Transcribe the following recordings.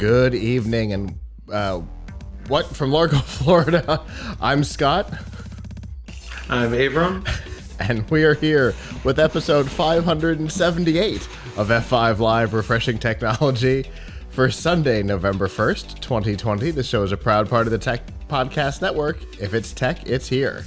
Good evening, and from Largo, Florida. I'm Scott, I'm Avram. and we are here with episode 578 of F5 Live Refreshing Technology for Sunday, November 1st, 2020. The show is a proud part of the Tech Podcast Network. If it's tech, it's here.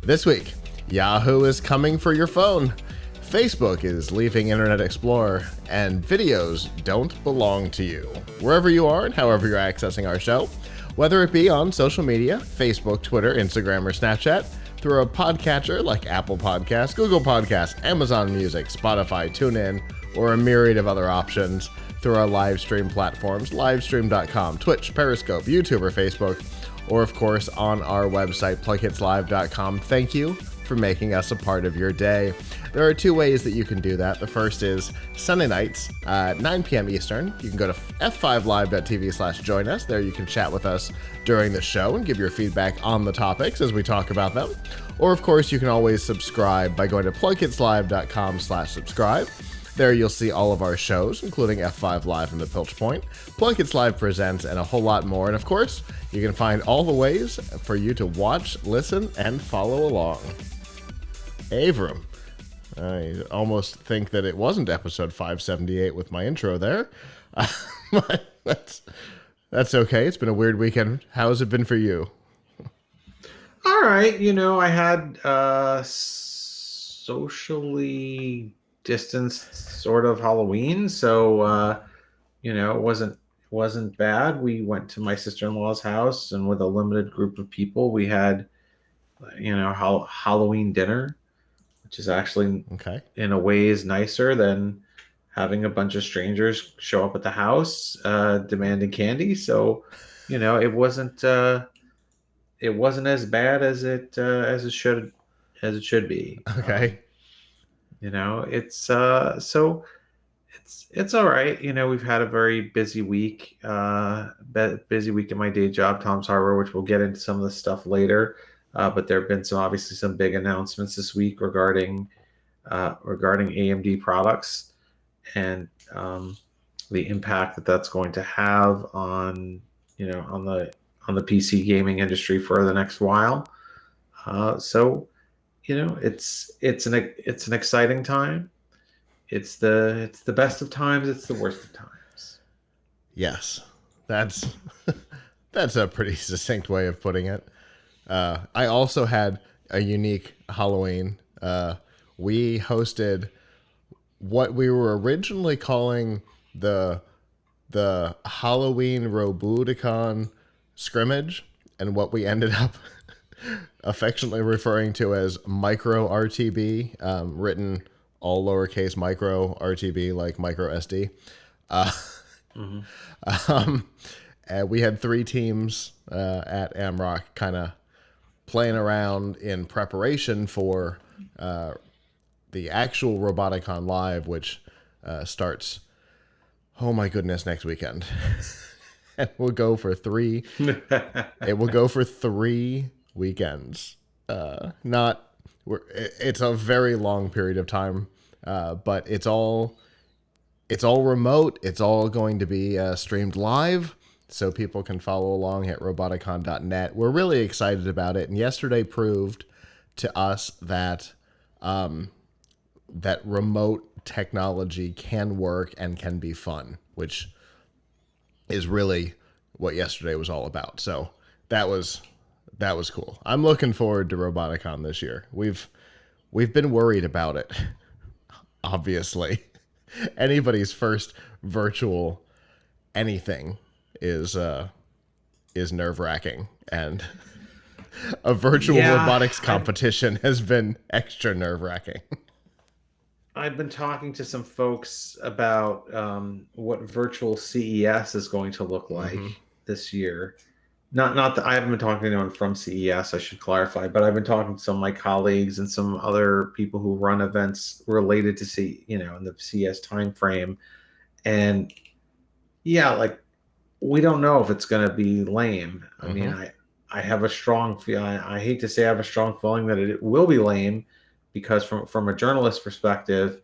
This week, Yahoo is coming for your phone. Facebook is leaving Internet Explorer, and videos don't belong to you. Wherever you are and however you're accessing our show, whether it be on social media, Facebook, Twitter, Instagram, or Snapchat, through a podcatcher like Apple Podcasts, Google Podcasts, Amazon Music, Spotify, TuneIn, or a myriad of other options, through our live stream platforms, livestream.com, Twitch, Periscope, YouTube, or Facebook, or of course on our website, PLUGHITZlive.com. Thank you for making us a part of your day. There are two ways that you can do that. The first is Sunday nights at 9 p.m. Eastern. You can go to f5live.tv/join us. There you can chat with us during the show and give your feedback on the topics as we talk about them. Or of course, you can always subscribe by going to PLUGHITZlive.com/subscribe. There you'll see all of our shows, including F5 Live and the Piltch Point, PLUGHITZ Live Presents, and a whole lot more. And of course, you can find all the ways for you to watch, listen, and follow along. Avram, I almost think that it wasn't episode 578 with my intro there. But that's okay. It's been a weird weekend. How has it been for you? All right. I had socially distanced sort of Halloween. So, it wasn't bad. We went to my sister-in-law's house, and with a limited group of people, we had, Halloween dinner, which is actually, in a way, is nicer than having a bunch of strangers show up at the house demanding candy. So, it wasn't as bad as it should be. Okay. It's it's all right. We've had a very busy week, busy week at my day job, Tom's Harbor, which we'll get into some of the stuff later. But there have been obviously some big announcements this week regarding AMD products and the impact that that's going to have on the PC gaming industry for the next while. So it's an exciting time. It's the best of times. It's the worst of times. Yes, that's a pretty succinct way of putting it. I also had a unique Halloween. We hosted what we were originally calling the Halloween Roboticon scrimmage, and what we ended up affectionately referring to as micro RTB, written all lowercase micro RTB, like micro SD. And we had three teams at Amrock kind of playing around in preparation for the actual Roboticon Live, which starts, oh my goodness, next weekend. And we'll go for three. It will go for 3 weekends. It's a very long period of time, but it's all remote. It's all going to be streamed live, so people can follow along at roboticon.net. We're really excited about it, and yesterday proved to us that that remote technology can work and can be fun, which is really what yesterday was all about. So that was cool. I'm looking forward to Roboticon this year. We've been worried about it, obviously. Anybody's first virtual anything is nerve-wracking, and a virtual robotics competition has been extra nerve-wracking. I've been talking to some folks about what virtual CES is going to look like this year. Not that I haven't been talking to anyone from CES, I should clarify, but I've been talking to some of my colleagues and some other people who run events related to in the CES timeframe. And we don't know if it's going to be lame. I mean, I have a strong feeling. I hate to say I have a strong feeling that it will be lame, because from a journalist perspective,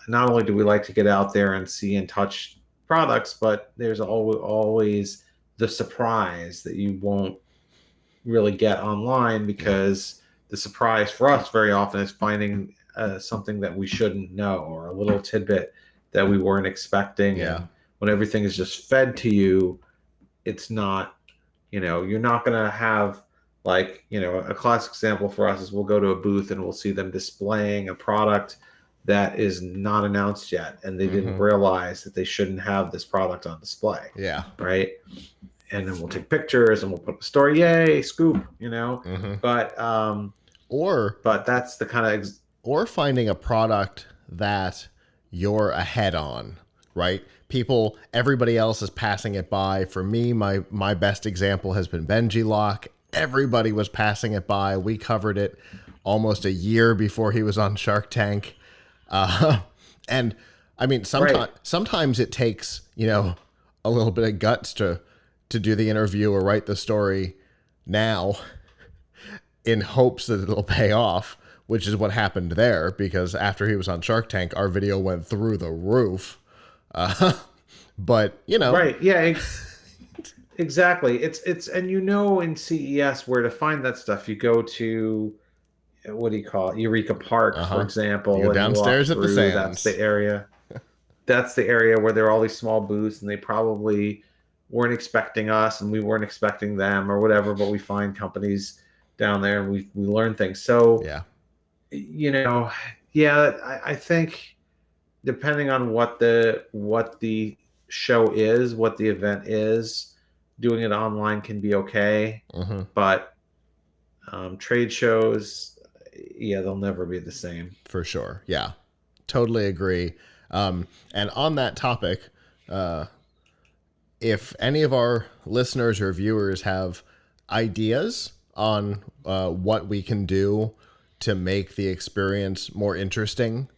not only do we like to get out there and see and touch products, but there's always the surprise that you won't really get online, because the surprise for us very often is finding something that we shouldn't know, or a little tidbit that we weren't expecting. Yeah. And when everything is just fed to you, it's not, you're not going to have, like, a classic example for us is we'll go to a booth and we'll see them displaying a product that is not announced yet, and they didn't realize that they shouldn't have this product on display. Yeah. Right. And then we'll take pictures and we'll put the story, yay, scoop, but that's the kind of or finding a product that you're ahead on, right? Everybody else is passing it by. For me, my best example has been Benji Lock. Everybody was passing it by. We covered it almost a year before he was on Shark Tank. And I mean, sometimes it takes, a little bit of guts to do the interview or write the story now in hopes that it'll pay off, which is what happened there, because after he was on Shark Tank, our video went through the roof. But right. Yeah, exactly. It's, and in CES where to find that stuff. You go to, what do you call it? Eureka Park, for example. You go downstairs at the Sands. That's the area. That's the area where there are all these small booths, and they probably weren't expecting us and we weren't expecting them or whatever, but we find companies down there and we learn things. So, I think depending on what the show is, what the event is, doing it online can be okay. But trade shows, they'll never be the same. For sure. Yeah, totally agree. And on that topic, if any of our listeners or viewers have ideas on what we can do to make the experience more interesting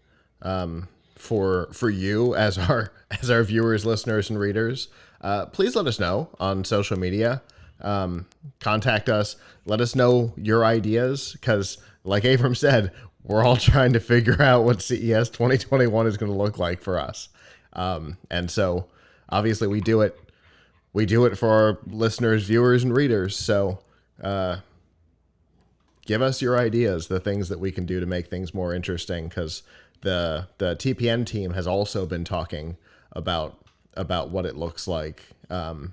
for you as our viewers, listeners, and readers, please let us know on social media. Contact us. Let us know your ideas, because like Avram said, we're all trying to figure out what CES 2021 is going to look like for us. And so obviously we do it for our listeners, viewers, and readers. So give us your ideas, the things that we can do to make things more interesting, because the TPN team has also been talking about what it looks like. Obviously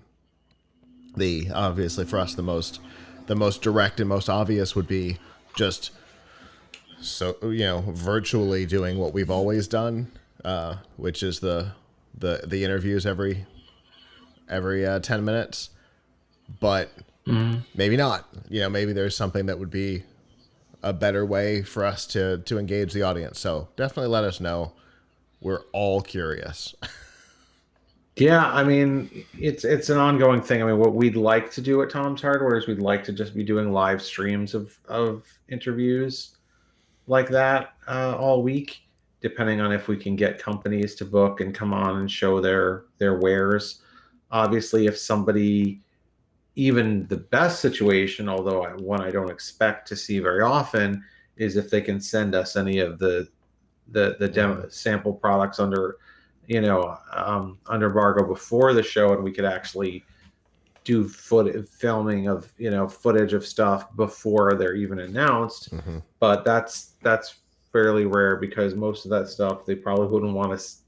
for us, the most direct and most obvious would be just virtually doing what we've always done, which is the interviews every 10 minutes, but maybe not. Maybe there's something that would be a better way for us to engage the audience. So definitely let us know. We're all curious. Yeah, I mean, it's an ongoing thing. I mean, what we'd like to do at Tom's Hardware is we'd like to just be doing live streams of interviews like that all week, depending on if we can get companies to book and come on and show their wares. Obviously, if somebody, even the best situation, although one I don't expect to see very often, is if they can send us any of the demo sample products under embargo before the show, and we could actually do filming of footage of stuff before they're even announced. But that's fairly rare, because most of that stuff they probably wouldn't want us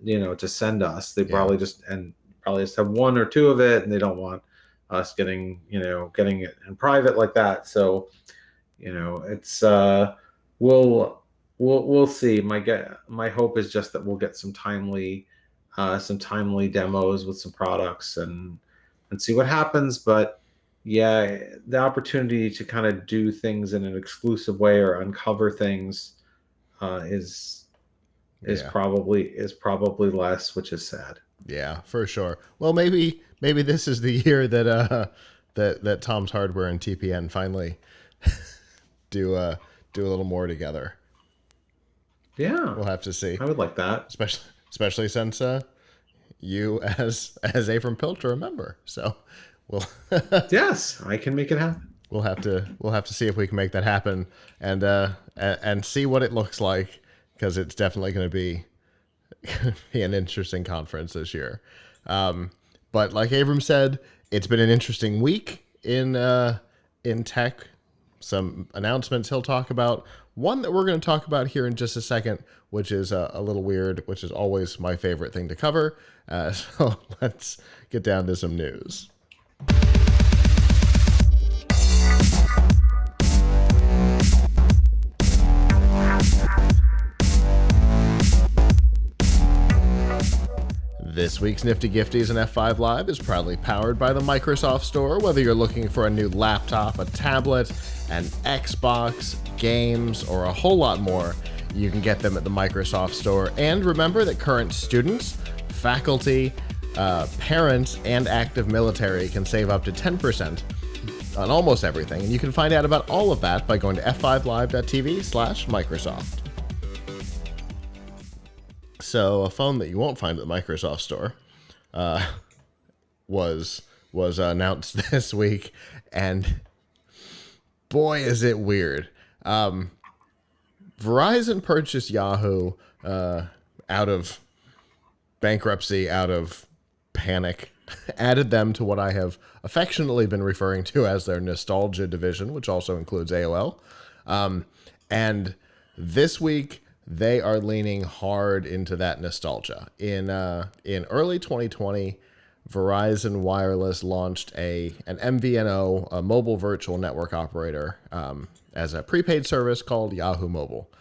to send us. They probably just have one or two of it, and they don't want us getting it in private like that. So it's we'll see. My hope is just that we'll get some timely demos with some products and see what happens. But yeah, the opportunity to kind of do things in an exclusive way or uncover things is probably less, which is sad. Yeah, for sure. Well, maybe this is the year that Tom's Hardware and TPN finally do a little more together. Yeah, we'll have to see. I would like that, especially since you as Avram Piltch are a member. So we'll yes, I can make it happen. We'll have to see if we can make that happen and see what it looks like, because it's definitely going to be be an interesting conference this year. But like Avram said, it's been an interesting week in tech. Some announcements he'll talk about. One that we're going to talk about here in just a second, which is a little weird, which is always my favorite thing to cover. So let's get down to some news. This week's Nifty Gifties and F5 Live is proudly powered by the Microsoft Store. Whether you're looking for a new laptop, a tablet, an Xbox, games, or a whole lot more, you can get them at the Microsoft Store. And remember that current students, faculty, parents, and active military can save up to 10% on almost everything. And you can find out about all of that by going to f5live.tv/Microsoft. So a phone that you won't find at the Microsoft Store was announced this week, and boy, is it weird. Verizon purchased Yahoo out of bankruptcy, out of panic, added them to what I have affectionately been referring to as their nostalgia division, which also includes AOL. And this week, they are leaning hard into that nostalgia. In early 2020, Verizon Wireless launched an MVNO, a mobile virtual network operator, as a prepaid service called Yahoo Mobile.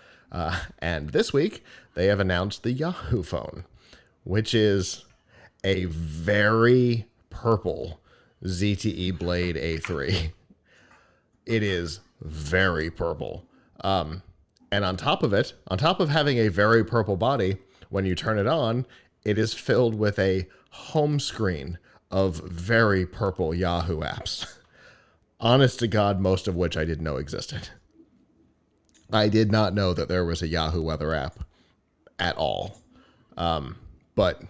And this week, they have announced the Yahoo phone, which is a very purple ZTE Blade A3. It is very purple. And on top of it, on top of having a very purple body, when you turn it on, it is filled with a home screen of very purple Yahoo apps. Honest to God, most of which I didn't know existed. I did not know that there was a Yahoo weather app at all. But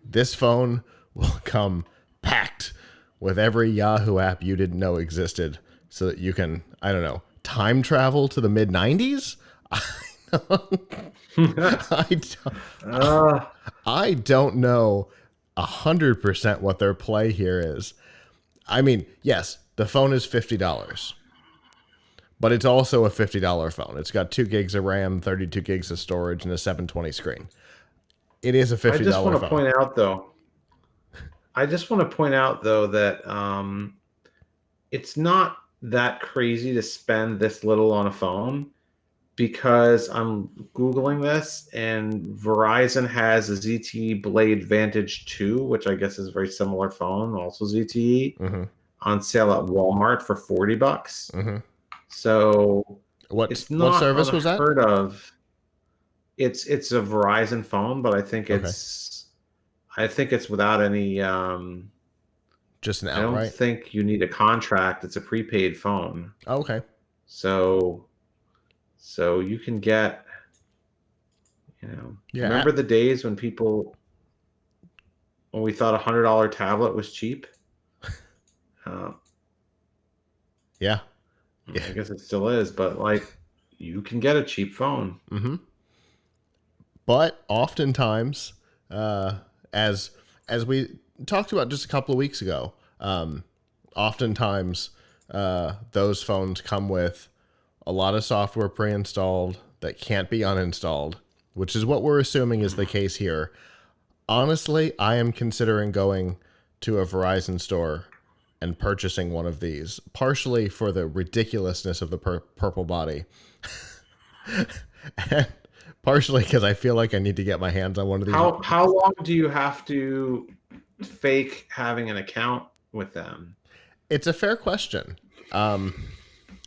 this phone will come packed with every Yahoo app you didn't know existed so that you can, I don't know, time travel to the mid-90s? I don't know 100% what their play here is. I mean, yes, the phone is $50, but it's also a $50 phone. It's got 2 gigs of RAM, 32 gigs of storage, and a 720 screen. It is a $50 phone. I just want to point out, though, that it's not that crazy to spend this little on a phone, because I'm Googling this, and Verizon has a ZTE Blade Vantage 2, which I guess is a very similar phone, also ZTE, on sale at Walmart for $40. Mm-hmm. So what service was that? Heard of. It's a Verizon phone, but I think it's without any. Just an outright. I don't think you need a contract. It's a prepaid phone. Oh, okay. So you can get, remember the days when we thought $100 tablet was cheap? Yeah. I guess it still is, but you can get a cheap phone. Mm-hmm. But oftentimes, as we talked about just a couple of weeks ago, oftentimes those phones come with a lot of software pre-installed that can't be uninstalled, which is what we're assuming is the case here. Honestly, I am considering going to a Verizon store and purchasing one of these, partially for the ridiculousness of the purple body, and partially because I feel like I need to get my hands on one of these. How long do you have to fake having an account with them? It's a fair question.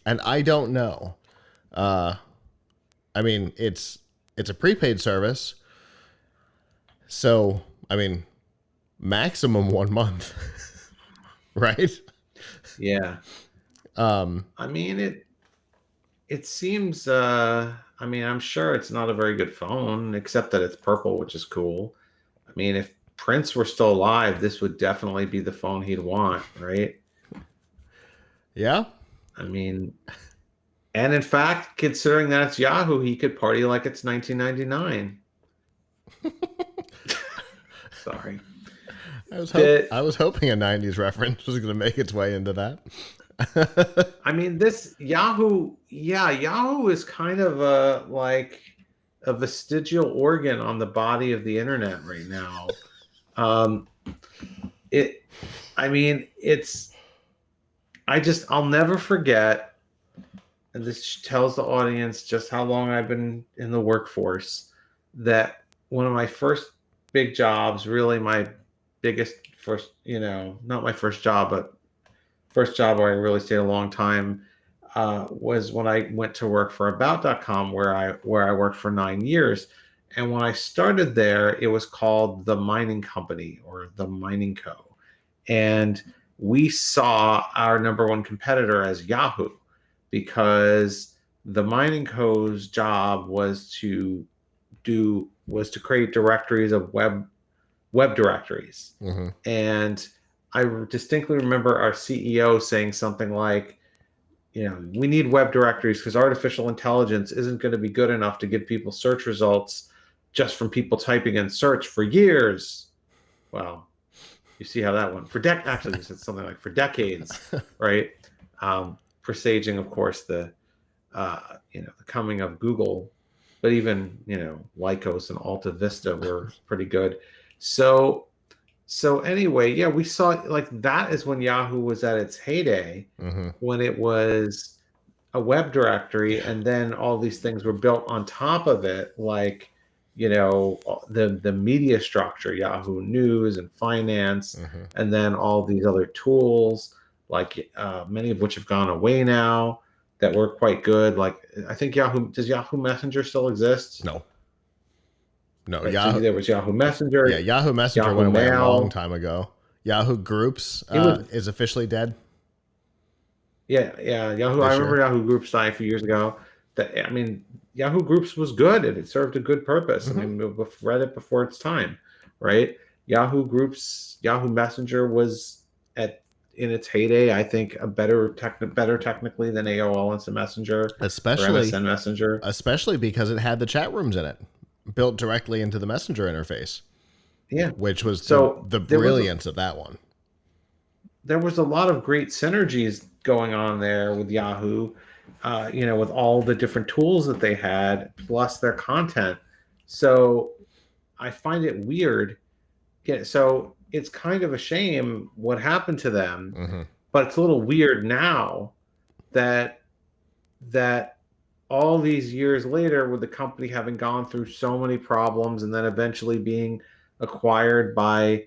And I don't know. I mean, it's a prepaid service. So, I mean, maximum 1 month. Right? Yeah. I mean, it seems, I'm sure it's not a very good phone, except that it's purple, which is cool. I mean, if Prince were still alive, this would definitely be the phone he'd want, right? Yeah. I mean, and in fact, considering that it's Yahoo, he could party like it's 1999. Sorry. I was hoping a 90s reference was going to make its way into that. I mean, this Yahoo, yeah, Yahoo is kind of like a vestigial organ on the body of the internet right now. Um, it, I mean, I'll never forget, and this tells the audience just how long I've been in the workforce, that one of my first big jobs, really my biggest first, not my first job, but first job where I really stayed a long time, was when I went to work for About.com, where I worked for 9 years. And when I started there, it was called the Mining Company or the Mining Co. And we saw our number one competitor as Yahoo, because the Mining Co.'s job was to create directories of web directories. Mm-hmm. And I distinctly remember our CEO saying something like, we need web directories because artificial intelligence isn't going to be good enough to give people search results just from people typing in search for years. Well, you see how that went. Actually, you said something like for decades, right? Presaging, of course, the coming of Google, but even, Lycos and Alta Vista were pretty good. So anyway, yeah, we saw like that is when Yahoo was at its heyday, Mm-hmm. when it was a web directory, and then all these things were built on top of it, like, the media structure, Yahoo News and Finance, Mm-hmm. and then all these other tools, like many of which have gone away now, that were quite good. Like, I think does Yahoo Messenger still exist? No. Right, Yahoo. so there was Yahoo Messenger. Yeah, Yahoo Messenger Yahoo went away Mail. a long time ago. Yahoo Groups is officially dead. Yeah, Yahoo. I remember Yahoo Groups dying a few years ago. Yahoo Groups was good and it served a good purpose. Mm-hmm. I mean, Reddit before its time, right? Yahoo Groups, Yahoo Messenger was in its heyday, I think, better technically than AOL Instant Messenger or MSN Messenger. Especially because it had the chat rooms in it, built directly into the Messenger interface. Yeah, which was the brilliance of that one. There was a lot of great synergies going on there with Yahoo, with all the different tools that they had, plus their content. So I find it weird. Yeah, so it's kind of a shame what happened to them, Mm-hmm. but it's a little weird now that all these years later, with the company having gone through so many problems and then eventually being acquired by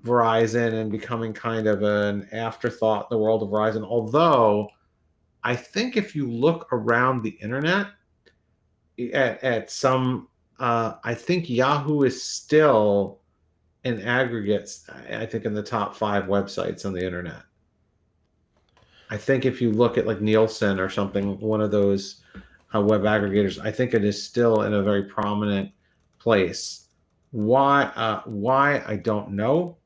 Verizon and becoming kind of an afterthought in the world of Verizon. Although I think if you look around the internet at some, I think Yahoo is still in aggregates, I think in the top 5 websites on the internet. I think if you look at like Nielsen or something, one of those web aggregators, I think it is still in a very prominent place. Why I don't know.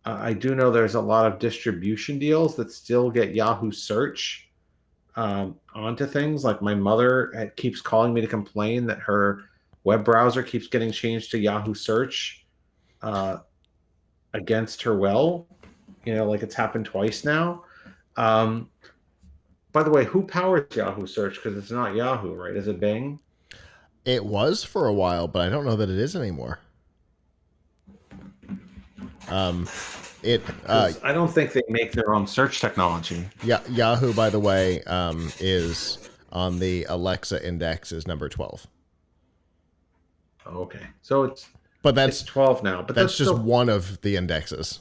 I do know there's a lot of distribution deals that still get Yahoo search onto things. Like my mother keeps calling me to complain that her web browser keeps getting changed to Yahoo search against her will. Like it's happened twice now. By the way, who powers Yahoo search? Because it's not Yahoo, right? Is it Bing? It was for a while, but I don't know that it is anymore. I don't think they make their own search technology. Yeah, Yahoo, by the way, is on the Alexa index is number 12. Okay, so it's 12 now, but that's just one of the indexes.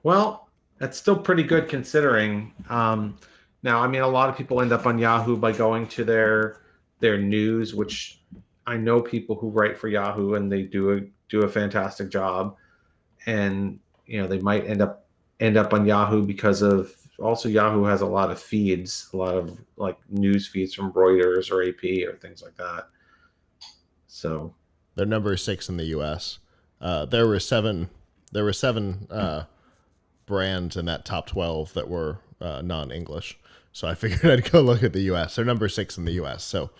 Well, that's still pretty good considering. Now, I mean, a lot of people end up on Yahoo by going to their news, which I know people who write for Yahoo and they do a fantastic job. And they might end up on Yahoo because of also Yahoo has a lot of feeds, a lot of like news feeds from Reuters or AP or things like that. So they're number 6 in the U.S. There were seven brands in that top 12 that were non-English. So I figured I'd go look at the U.S. They're number 6 in the U.S. So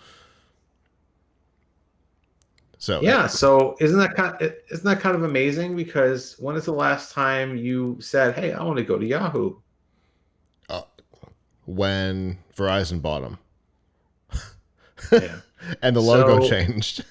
So Yeah, so isn't that kind of amazing? Because when is the last time you said, "Hey, I want to go to Yahoo"? uh, when Verizon bought them Yeah. and the logo So changed.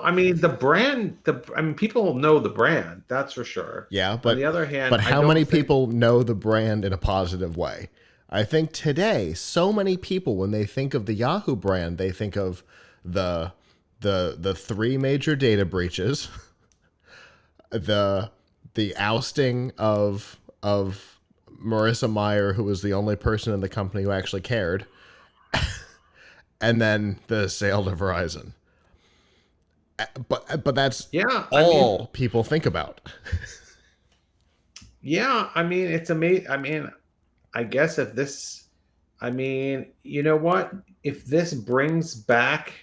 I mean I mean people know the brand, that's for sure. Yeah, On the other hand, but I how don't many think people know the brand in a positive way? I think today, so many people, when they think of the Yahoo brand, they think of the the three major data breaches, the ousting of Marissa Mayer, who was the only person in the company who actually cared, and then the sale to Verizon. But that's yeah, I mean all people think about. yeah, I mean it's amazing. I mean, I guess if this I mean, you know what? If this brings back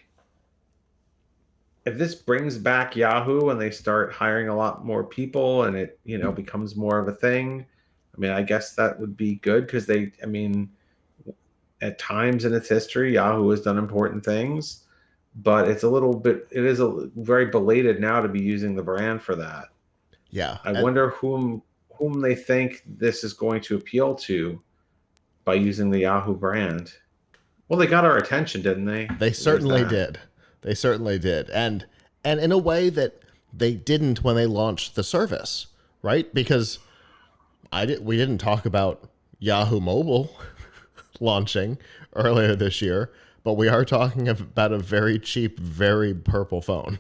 Yahoo and they start hiring a lot more people and it, becomes more of a thing, I mean, I guess that would be good because I mean, at times in its history, Yahoo has done important things, but it is very belated now to be using the brand for that. Yeah, I and wonder whom they think this is going to appeal to by using the Yahoo brand. Well, they got our attention, didn't they? they There's certainly that. did. They certainly did. And in a way that they didn't when they launched the service, right? Because we didn't talk about Yahoo Mobile launching earlier this year, but we are talking about a very cheap, very purple phone.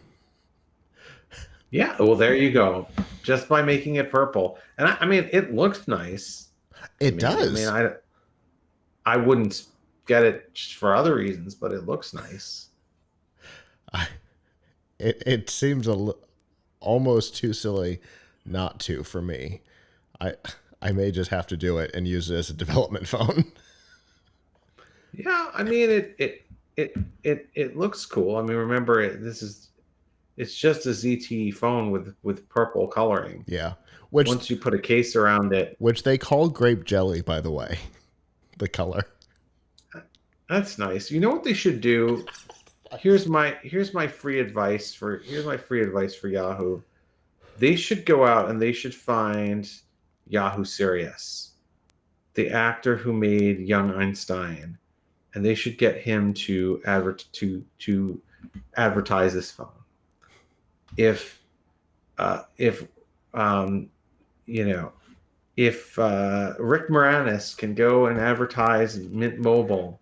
Yeah, well, there you go. Just by making it purple, and I mean, it looks nice to It me. I mean, does. I wouldn't get it just for other reasons, but it looks nice. I, it seems almost too silly not to for me. I I may just have to do it and use it as a development phone. Yeah, I mean, it looks cool. I mean, remember, it's just a ZTE phone with purple coloring. Yeah, which Once you put a case around it, they call grape jelly, by the way, the color. that's nice. You know what they should do? Here's my free advice for Yahoo. They should go out and they should find Yahoo Serious, the actor who made Young Einstein, and they should get him to advertise this phone. If you know if Rick Moranis can go and advertise Mint Mobile,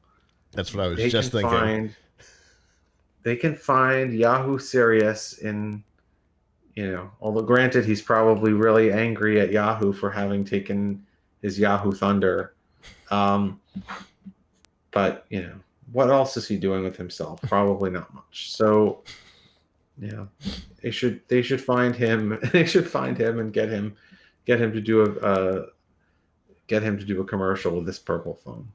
That's what I was they just can thinking. find they can find Yahoo Serious in, although granted he's probably really angry at Yahoo for having taken his Yahoo Thunder. But what else is he doing with himself? Probably not much. So they should find him. They should find him and get him to do a commercial with this purple phone.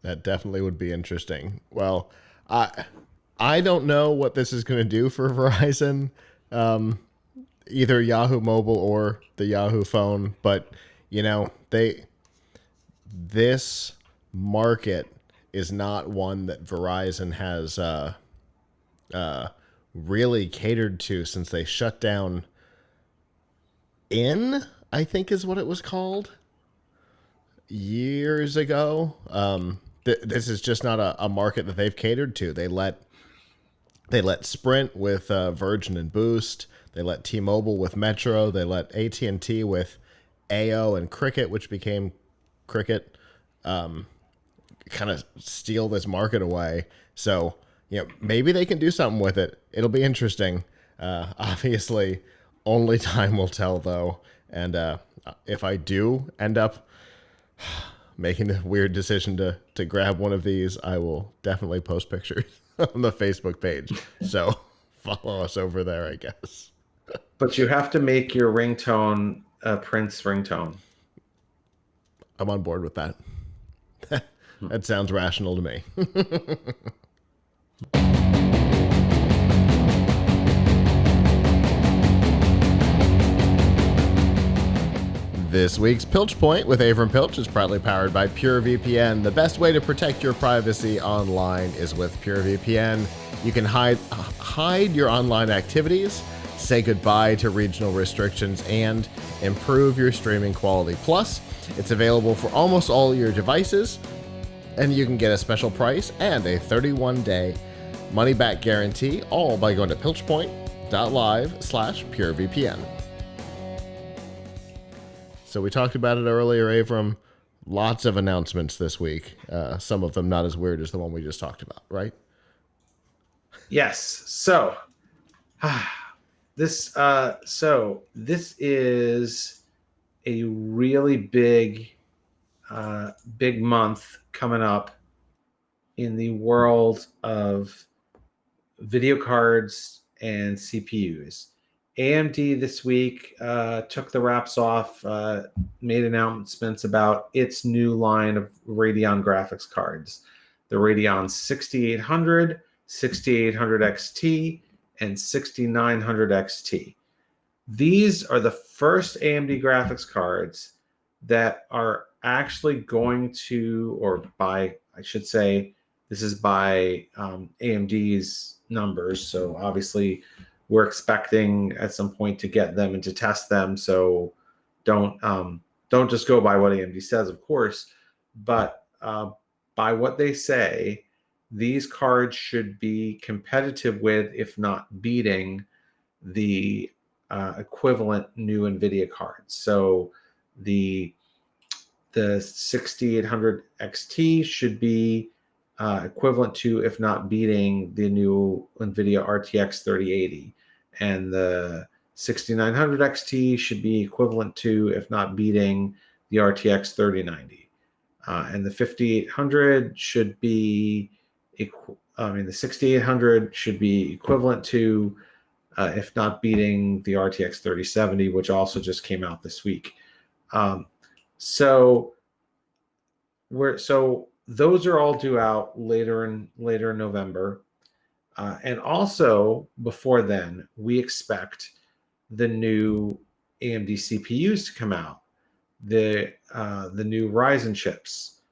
That definitely would be interesting. Well, I don't know what this is going to do for Verizon, either Yahoo Mobile or the Yahoo phone, but this market is not one that Verizon has really catered to since they shut down I think is what it was called, years ago. This is just not a market that they've catered to. They let Sprint with Virgin and Boost. They let T-Mobile with Metro. They let AT&T with AO and Cricket, which became Cricket, kind of steal this market away. So, maybe they can do something with it. It'll be interesting. Obviously, only time will tell, though. And if I do end up making the weird decision to grab one of these, I will definitely post pictures on the Facebook page. So follow us over there, I guess. But you have to make your ringtone a Prince ringtone. I'm on board with that. That sounds rational to me. This week's Piltch Point with Avram Piltch is proudly powered by PureVPN. The best way to protect your privacy online is with PureVPN. You can hide your online activities, say goodbye to regional restrictions, and improve your streaming quality. Plus, it's available for almost all your devices, and you can get a special price and a 31-day money-back guarantee, all by going to piltchpoint.live/purevpn. So we talked about it earlier, Avram. Lots of announcements this week. Some of them not as weird as the one we just talked about, right? Yes. So this is a really big month coming up in the world of video cards and CPUs. AMD this week took the wraps off, made announcements about its new line of Radeon graphics cards. The Radeon 6800, 6800 XT, and 6900 XT. These are the first AMD graphics cards that are actually going to, or by, I should say, this is by AMD's numbers. So obviously we're expecting at some point to get them and to test them. So don't just go by what AMD says, of course, but by what they say, these cards should be competitive with, if not beating, the equivalent new NVIDIA cards. So the 6800 XT should be equivalent to, if not beating, the new NVIDIA RTX 3080. And the 6900 XT should be equivalent to, if not beating, the RTX 3090. And the 5800 should be, the 6800 should be equivalent to, if not beating, the RTX 3070, which also just came out this week. So those are all due out later in November. And also before then, we expect the new AMD CPUs to come out, the new Ryzen chips.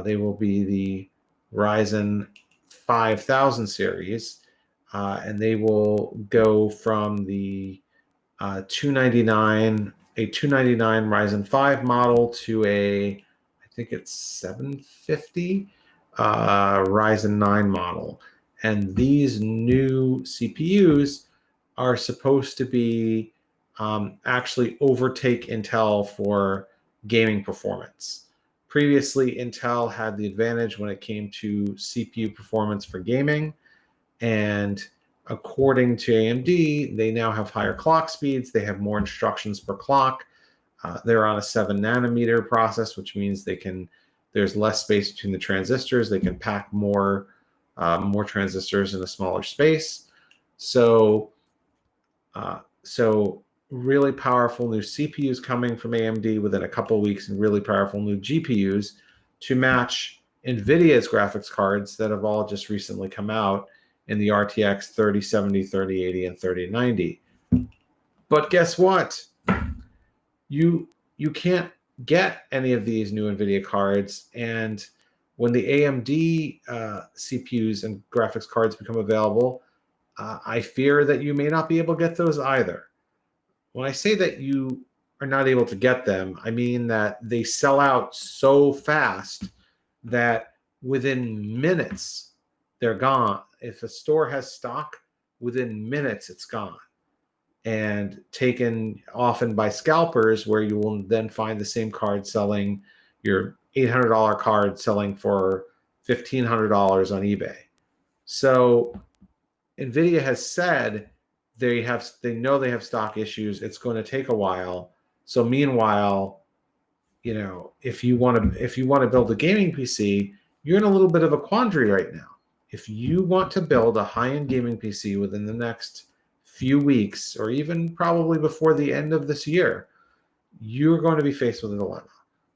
They will be the Ryzen 5000 series, and they will go from the 299 Ryzen 5 model to I think it's 750 Ryzen 9 model. And these new CPUs are supposed to be actually overtake Intel for gaming performance. Previously, Intel had the advantage when it came to CPU performance for gaming. And according to AMD, they now have higher clock speeds. They have more instructions per clock. They're on a 7 nanometer process, which means there's less space between the transistors. They can pack more transistors in a smaller space. So really powerful new CPUs coming from AMD within a couple of weeks, and really powerful new GPUs to match NVIDIA's graphics cards that have all just recently come out in the RTX 3070, 3080, and 3090. But guess what? You can't get any of these new NVIDIA cards, and when the AMD CPUs and graphics cards become available, I fear that you may not be able to get those either. When I say that you are not able to get them, I mean that they sell out so fast that within minutes, they're gone. If a store has stock, within minutes, it's gone. And taken often by scalpers, where you will then find the same card selling, your $800 card selling for $1,500 on eBay. So NVIDIA has said they know they have stock issues. It's going to take a while. So meanwhile, if you want to build a gaming PC, you're in a little bit of a quandary right now. If you want to build a high-end gaming PC within the next few weeks, or even probably before the end of this year, you're going to be faced with a dilemma.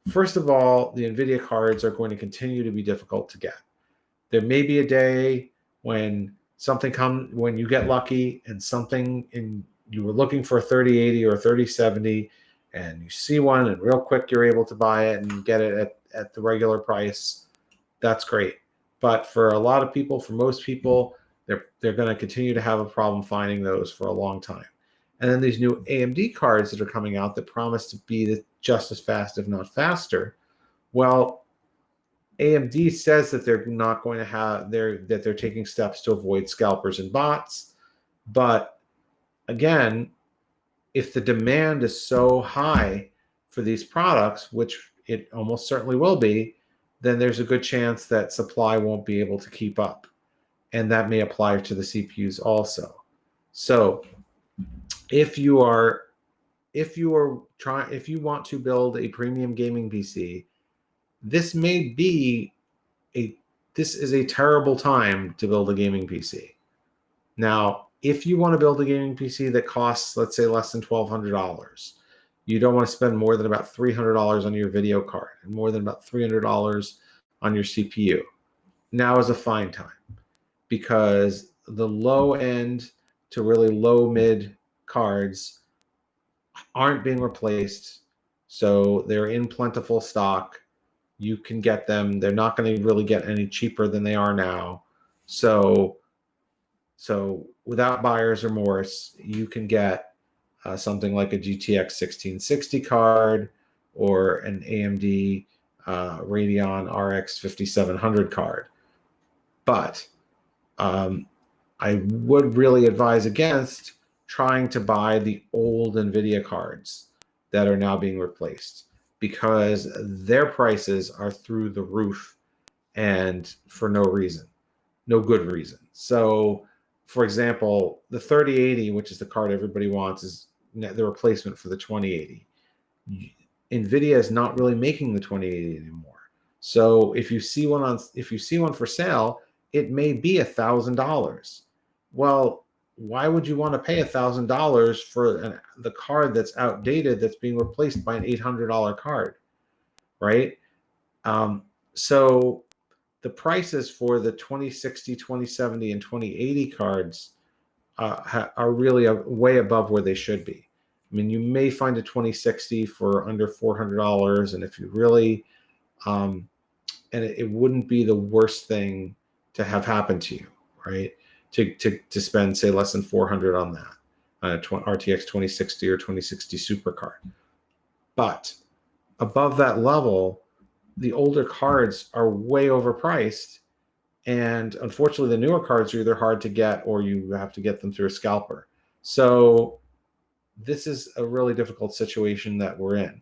First of all, the NVIDIA cards are going to continue to be difficult to get. There may be a day when when you get lucky and you were looking for a 3080 or a 3070, and you see one, and real quick you're able to buy it and get it at the regular price. That's great. But for a lot of people, for most people, They're going to continue to have a problem finding those for a long time. And then these new AMD cards that are coming out that promise to be just as fast, if not faster. Well, AMD says that they're not going to have that they're taking steps to avoid scalpers and bots. But again, if the demand is so high for these products, which it almost certainly will be, then there's a good chance that supply won't be able to keep up. And that may apply to the CPUs also. So if you want to build a premium gaming PC, this is a terrible time to build a gaming PC. Now, if you want to build a gaming PC that costs, let's say, less than $1,200, you don't want to spend more than about $300 on your video card and more than about $300 on your CPU. Now is a fine time, because the low end to really low mid cards aren't being replaced. So they're in plentiful stock. You can get them. They're not going to really get any cheaper than they are now. So without buyer's remorse, you can get something like a GTX 1660 card or an AMD Radeon RX 5700 card. But I would really advise against trying to buy the old NVIDIA cards that are now being replaced, because their prices are through the roof and for no good reason. So, for example, the 3080, which is the card everybody wants, is the replacement for the 2080. NVIDIA is not really making the 2080 anymore. So if you see one for sale, it may be $1,000. Well, why would you want to pay $1,000 for the card that's outdated, that's being replaced by an $800 card, right? So the prices for the 2060, 2070, and 2080 cards are really way above where they should be. I mean, you may find a 2060 for under $400, and if you really, and it wouldn't be the worst thing to have happen to you, right? To spend, say, less than $400 on that, RTX 2060 or 2060 Super card. But above that level, the older cards are way overpriced, and unfortunately, the newer cards are either hard to get or you have to get them through a scalper. So this is a really difficult situation that we're in.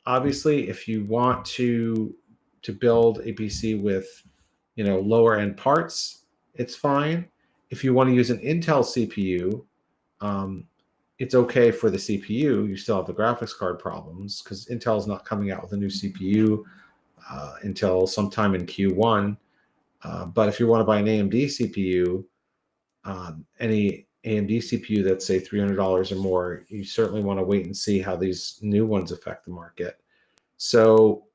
Obviously, if you want to build a PC with lower end parts, it's fine. If you want to use an Intel CPU, it's okay for the CPU. You still have the graphics card problems because Intel's not coming out with a new CPU until sometime in Q1. But if you want to buy an AMD CPU, any AMD CPU that's, say, $300 or more, you certainly want to wait and see how these new ones affect the market. So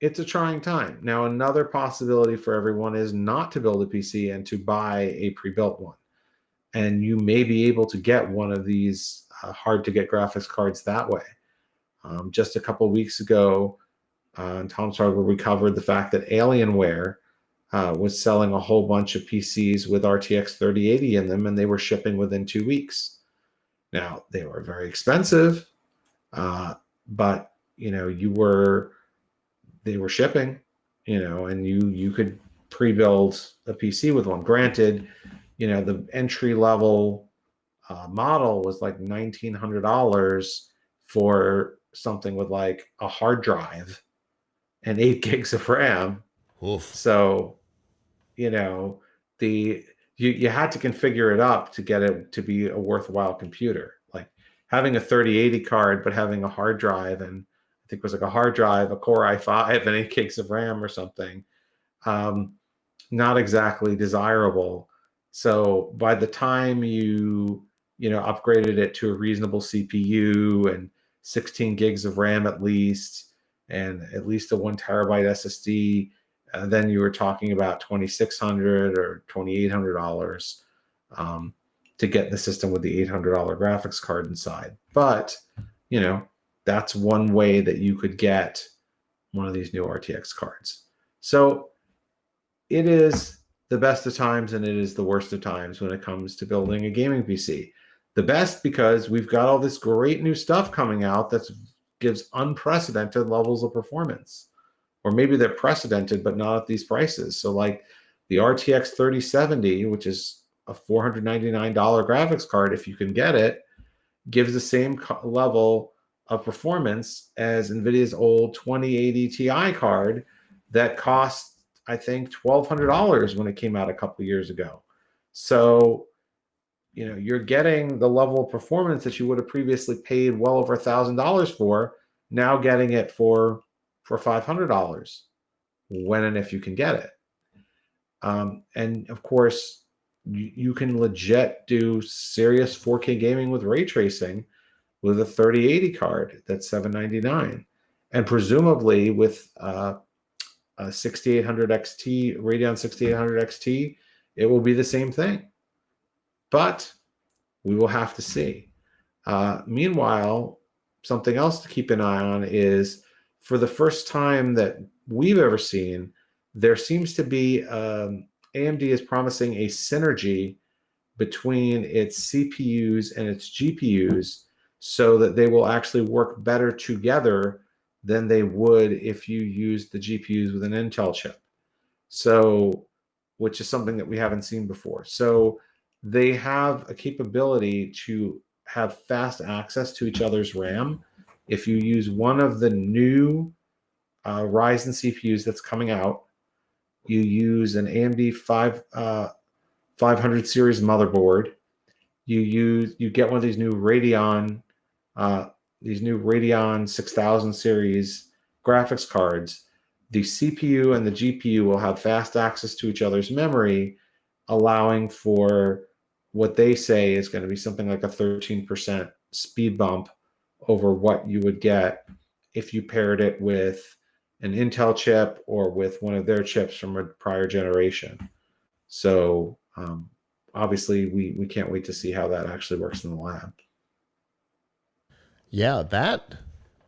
it's a trying time. Now, another possibility for everyone is not to build a PC and to buy a pre-built one. And you may be able to get one of these hard-to-get graphics cards that way. Just a couple of weeks ago, Tom's Hardware, we covered the fact that Alienware was selling a whole bunch of PCs with RTX 3080 in them, and they were shipping within 2 weeks. Now, they were very expensive, but they were shipping, and you could pre-build a PC with one. Granted, the entry level model was like $1,900 for something with like a hard drive and 8 gigs of RAM. Oof. So, you had to configure it up to get it to be a worthwhile computer. Like having a 3080 card, but having a hard drive, and I think it was like a hard drive, a Core i5, and 8 gigs of RAM or something. Not exactly desirable. So by the time you upgraded it to a reasonable CPU and 16 gigs of RAM at least, and at least a 1 terabyte SSD, then you were talking about $2,600 or $2,800 to get the system with the $800 graphics card inside. But that's one way that you could get one of these new RTX cards. So it is the best of times and it is the worst of times when it comes to building a gaming PC. The best because we've got all this great new stuff coming out that gives unprecedented levels of performance. Or maybe they're precedented, but not at these prices. So like the RTX 3070, which is a $499 graphics card, if you can get it, gives the same level of performance as NVIDIA's old 2080 Ti card that cost, I think, $1,200 when it came out a couple of years ago. So, you're getting the level of performance that you would have previously paid well over $1,000 for, now getting it for $500 when and if you can get it. And of course, you can legit do serious 4K gaming with ray tracing with a 3080 card that's $799, and presumably with a 6800 XT, Radeon 6800 XT, it will be the same thing. But we will have to see. Meanwhile, something else to keep an eye on is, for the first time that we've ever seen, there seems to be AMD is promising a synergy between its CPUs and its GPUs so that they will actually work better together than they would if you used the GPUs with an Intel chip. So, which is something that we haven't seen before. So they have a capability to have fast access to each other's RAM. If you use one of the new Ryzen CPUs that's coming out, you use an AMD 500 series motherboard, you get one of these new Radeon 6000 series graphics cards. The CPU and the GPU will have fast access to each other's memory, allowing for what they say is going to be something like a 13% speed bump over what you would get if you paired it with an Intel chip or with one of their chips from a prior generation. So obviously we can't wait to see how that actually works in the lab. Yeah, that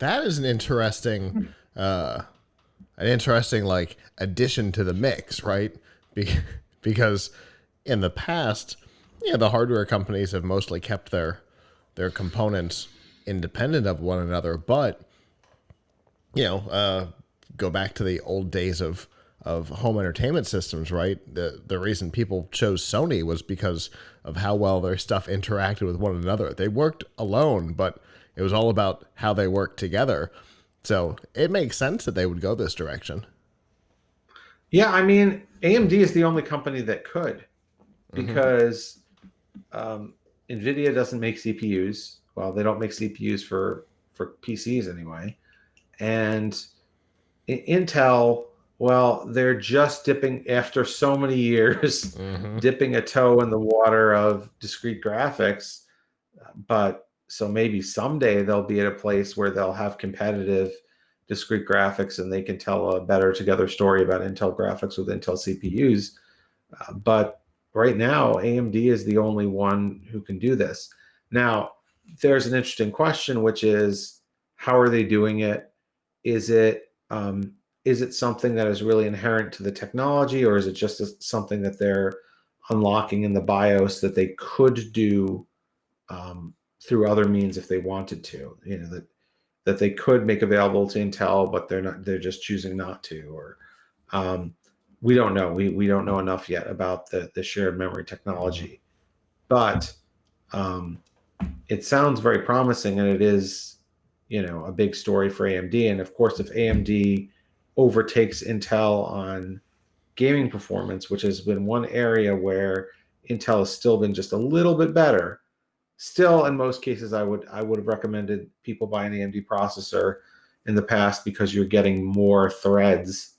is an interesting like addition to the mix, right? Because in the past, the hardware companies have mostly kept their components independent of one another, but go back to the old days of home entertainment systems, right? The reason people chose Sony was because of how well their stuff interacted with one another. They worked alone, but it was all about how they worked together. So it makes sense that they would go this direction. Yeah, I mean, AMD is the only company that could, because NVIDIA doesn't make CPUs. Well, they don't make CPUs for PCs anyway. And Intel, well, they're just dipping, after so many years, dipping a toe in the water of discrete graphics. But so maybe someday they'll be at a place where they'll have competitive discrete graphics and they can tell a better together story about Intel graphics with Intel CPUs. But right now, AMD is the only one who can do this. Now, there's an interesting question, which is, how are they doing it? Is it something that is really inherent to the technology, or is it just something that they're unlocking in the BIOS that they could do through other means if they wanted to? That they could make available to Intel, but they're just choosing not to. Or we don't know. We don't know enough yet about the shared memory technology, but it sounds very promising, and it is, a big story for AMD. And of course, if AMD overtakes Intel on gaming performance, which has been one area where Intel has still been just a little bit better, still in most cases I would have recommended people buy an AMD processor in the past, because you're getting more threads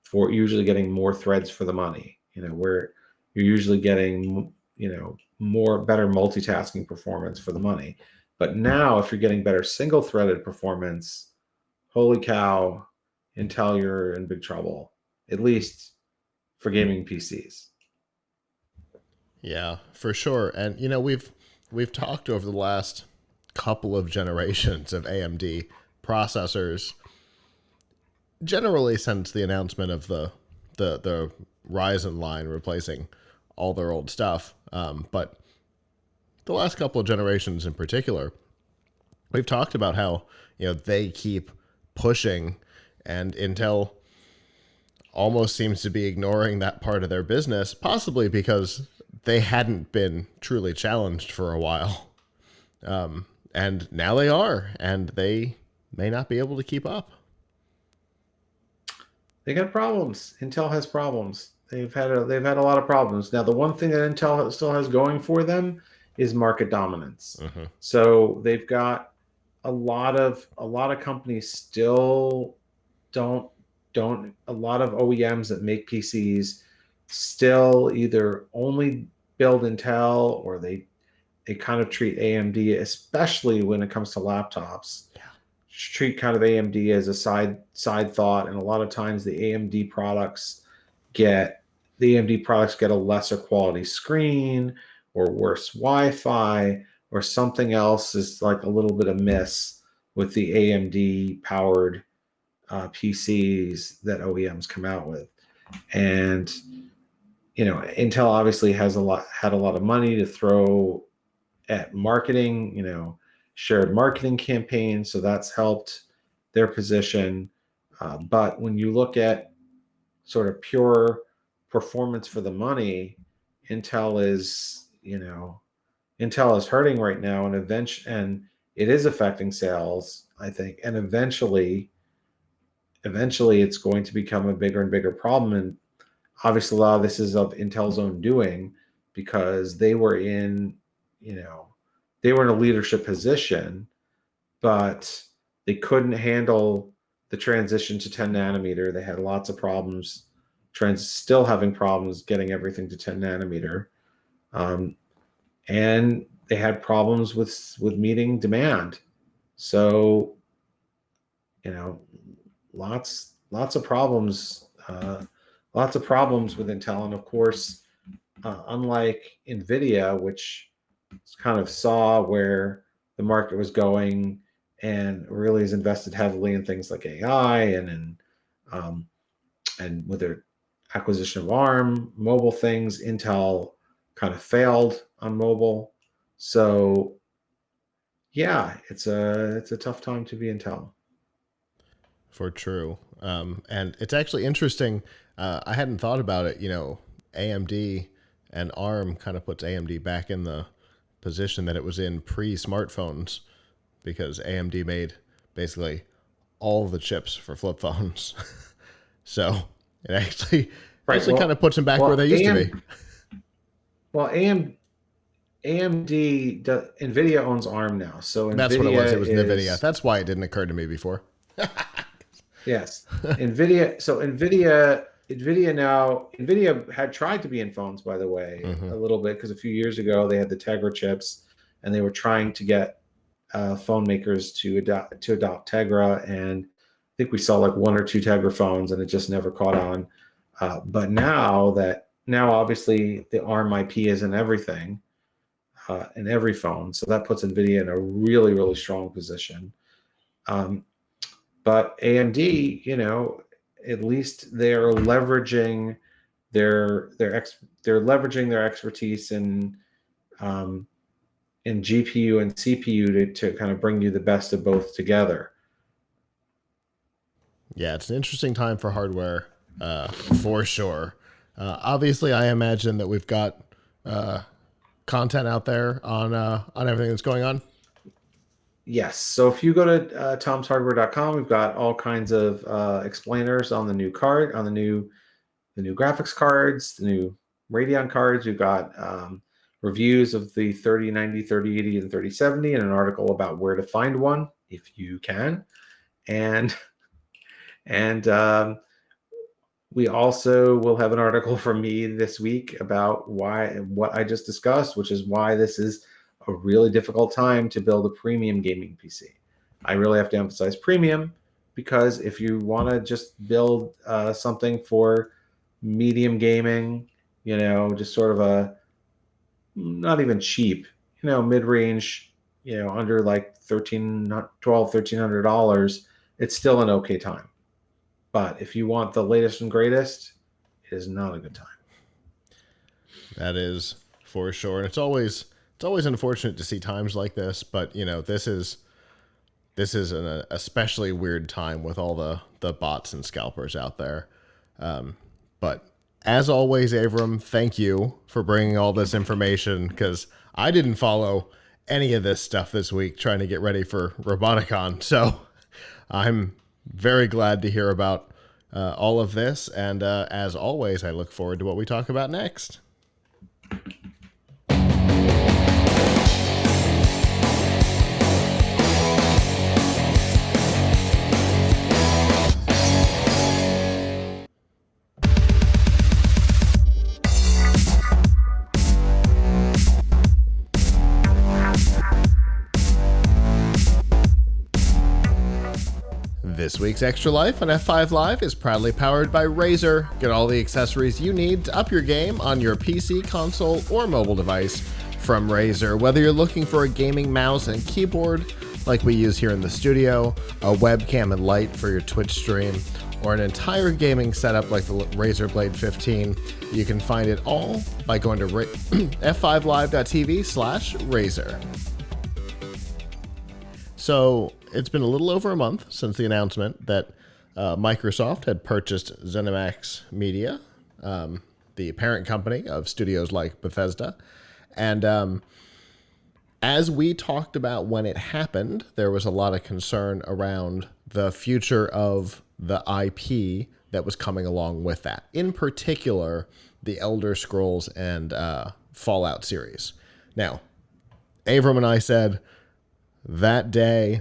for the money, where you're usually getting better multitasking performance for the money. But now, if you're getting better single-threaded performance, holy cow, Intel, you're in big trouble, at least for gaming PCs. Yeah, for sure. And we've talked over the last couple of generations of AMD processors, generally since the announcement of the the Ryzen line replacing all their old stuff. But the last couple of generations in particular, we've talked about how, they keep pushing, and Intel almost seems to be ignoring that part of their business, possibly because they hadn't been truly challenged for a while. And now they are, and they may not be able to keep up. They got problems. Intel has problems. They've had a lot of problems. Now, the one thing that Intel still has going for them is market dominance. Mm-hmm. So they've got a lot of companies still don't a lot of OEMs that make PCs still either only build Intel, or they kind of treat AMD, especially when it comes to laptops. Yeah. Treat kind of AMD as a side thought, and a lot of times the AMD products get a lesser quality screen, or worse Wi-Fi, or something else is like a little bit amiss with the AMD powered PCs that OEMs come out with. And Intel obviously had a lot of money to throw at marketing, shared marketing campaigns, so that's helped their position. But when you look at sort of pure performance for the money, Intel is hurting right now, and it is affecting sales, I think, and eventually it's going to become a bigger and bigger problem. And obviously a lot of this is of Intel's own doing, because they were in a leadership position, but they couldn't handle the transition to 10 nanometer. They had lots of problems, still having problems getting everything to 10 nanometer. And they had problems with meeting demand. So, lots of problems, with Intel. And of course, unlike NVIDIA, which kind of saw where the market was going and really has invested heavily in things like AI and with their acquisition of ARM, mobile things, Intel kind of failed on mobile. So yeah, it's a tough time to be Intel. For true. And it's actually interesting. I hadn't thought about it. AMD and ARM kind of puts AMD back in the position that it was in pre-smartphones, because AMD made basically all the chips for flip phones. So it actually kind of puts them back where they used to be. Well, AMD, NVIDIA owns ARM now. So that's NVIDIA what it was. It was NVIDIA. That's why it didn't occur to me before. Yes. NVIDIA had tried to be in phones, by the way, Mm-hmm. a little bit, because a few years ago they had the Tegra chips, and they were trying to get phone makers to adopt Tegra, and I think we saw like 1 or 2 Tegra phones, and it just never caught on. But now obviously the ARM IP is in everything, in every phone, so that puts NVIDIA in a really, really strong position. But AMD, at least they're leveraging their expertise in GPU and CPU to kind of bring you the best of both together. Yeah, it's an interesting time for hardware, for sure. Obviously, I imagine that we've got content out there on everything that's going on. Yes. So if you go to tomshardware.com, we've got all kinds of explainers on the new card, on the new graphics cards, the new Radeon cards. We've got reviews of the 3090, 3080, and 3070, and an article about where to find one if you can. And we also will have an article from me this week about what I just discussed, which is why this is a really difficult time to build a premium gaming PC. I really have to emphasize premium, because if you want to just build something for medium gaming, just sort of a not even cheap, mid-range, under like $1,300, it's still an okay time. But if you want the latest and greatest, it is not a good time. That is for sure. And it's always unfortunate to see times like this, but this is an especially weird time with all the bots and scalpers out there. But as always, Avram, thank you for bringing all this information, because I didn't follow any of this stuff this week trying to get ready for Roboticon. So I'm very glad to hear about all of this. And as always, I look forward to what we talk about next. This week's Extra Life on F5 Live is proudly powered by Razer. Get all the accessories you need to up your game on your PC, console, or mobile device from Razer. Whether you're looking for a gaming mouse and keyboard like we use here in the studio, a webcam and light for your Twitch stream, or an entire gaming setup like the Razer Blade 15, you can find it all by going to f5live.tv/Razer. So it's been a little over a month since the announcement that Microsoft had purchased ZeniMax Media, the parent company of studios like Bethesda. And as we talked about when it happened, there was a lot of concern around the future of the IP that was coming along with that. In particular, the Elder Scrolls and Fallout series. Now, Avram and I said that day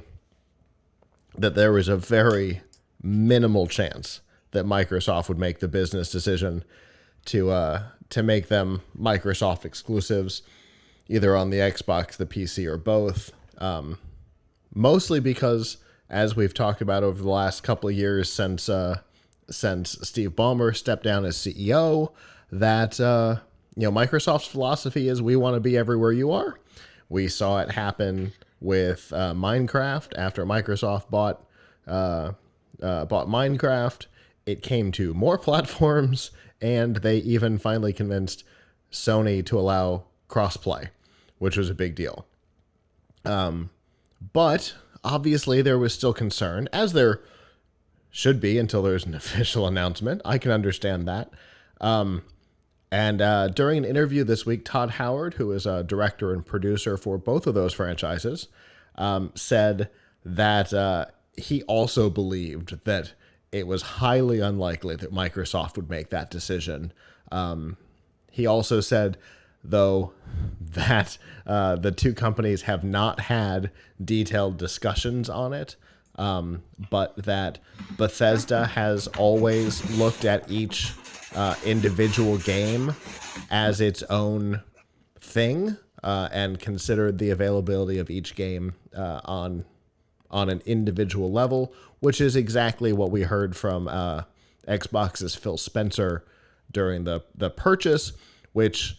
that there was a very minimal chance that Microsoft would make the business decision to make them Microsoft exclusives, either on the Xbox, the PC, or both. Mostly because, as we've talked about over the last couple of years since Steve Ballmer stepped down as CEO, that Microsoft's philosophy is we want to be everywhere you are. We saw it happen with Minecraft. After Microsoft bought Minecraft, it came to more platforms, and they even finally convinced Sony to allow crossplay, which was a big deal. But obviously there was still concern, as there should be until there's an official announcement. I can understand that. And during an interview this week, Todd Howard, who is a director and producer for both of those franchises, said that he also believed that it was highly unlikely that Microsoft would make that decision. He also said, though, that the two companies have not had detailed discussions on it, but that Bethesda has always looked at each individual game as its own thing, and considered the availability of each game on an individual level, which is exactly what we heard from Xbox's Phil Spencer during the purchase, which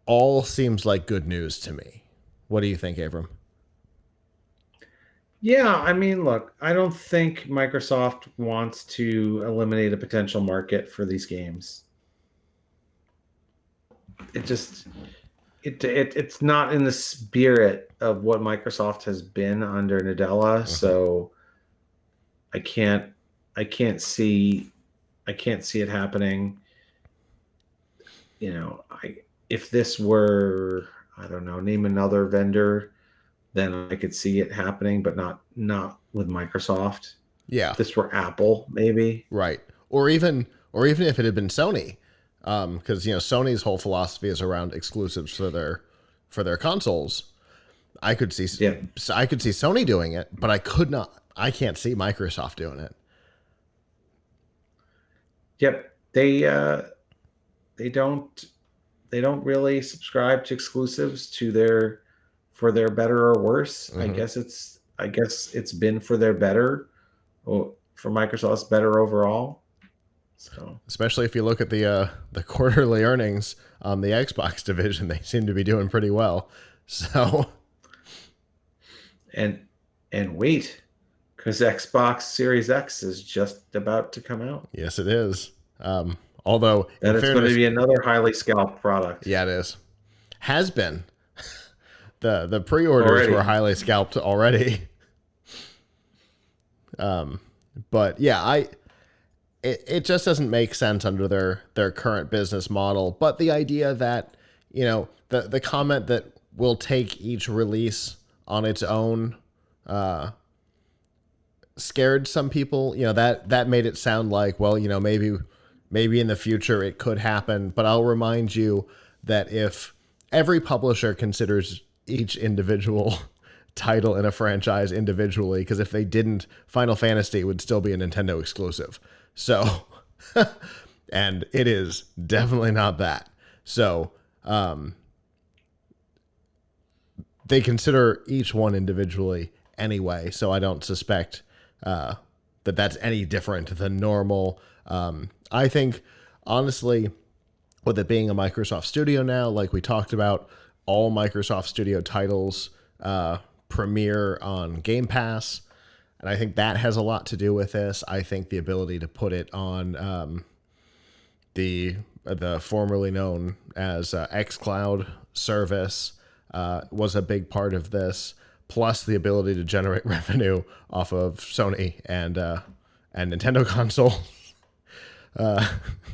all seems like good news to me. What do you think, Avram? Yeah, I mean, look, I don't think Microsoft wants to eliminate a potential market for these games. It's not in the spirit of what Microsoft has been under Nadella. Mm-hmm. So I can't see it happening. If this were, I don't know, name another vendor, then I could see it happening, but not with Microsoft. Yeah. If this were Apple, maybe. Right. Or even if it had been Sony. Because Sony's whole philosophy is around exclusives for their consoles. I could see Sony doing it, but I can't see Microsoft doing it. Yep. They don't really subscribe to exclusives for their better or worse. Mm-hmm. I guess it's been for their better, or for Microsoft's better overall. So, especially if you look at the quarterly earnings on the Xbox division, they seem to be doing pretty well. So, and wait, because Xbox Series X is just about to come out. Yes, it is. Although, in And it's going to fairness, be another highly scalped product. yeah, it is. Has been. The pre-orders were Already. highly scalped already. But yeah, it just doesn't make sense under their current business model. But the idea that, the comment that we'll take each release on its own scared some people. That made it sound like, well, maybe in the future it could happen. But I'll remind you that if every publisher considers each individual title in a franchise individually, because if they didn't, Final Fantasy would still be a Nintendo exclusive. So, and it is definitely not that. So, they consider each one individually anyway. So I don't suspect that that's any different than normal. I think, honestly, with it being a Microsoft Studio now, like we talked about, all Microsoft Studio titles premiere on Game Pass. And I think that has a lot to do with this. I think the ability to put it on the formerly known as xCloud service was a big part of this, plus the ability to generate revenue off of Sony and Nintendo consoles.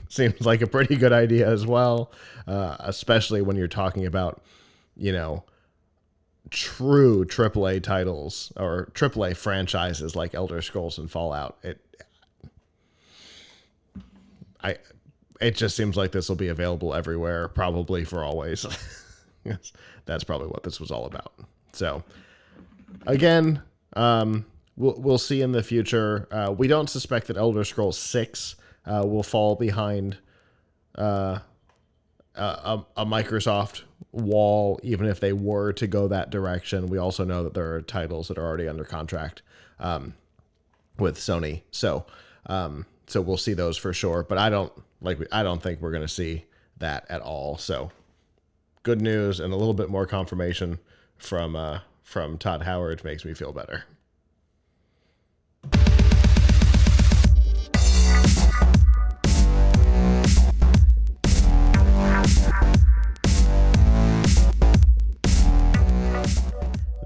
Seems like a pretty good idea as well, especially when you're talking about, true AAA titles or AAA franchises like Elder Scrolls and Fallout. It just seems like this will be available everywhere, probably for always. Yes, that's probably what this was all about. So, again, we'll see in the future. We don't suspect that Elder Scrolls 6 will fall behind a Microsoft wall, even if they were to go that direction. We also know that there are titles that are already under contract with Sony, so we'll see those for sure. But I don't think we're going to see that at all. So good news and a little bit more confirmation from Todd Howard makes me feel better.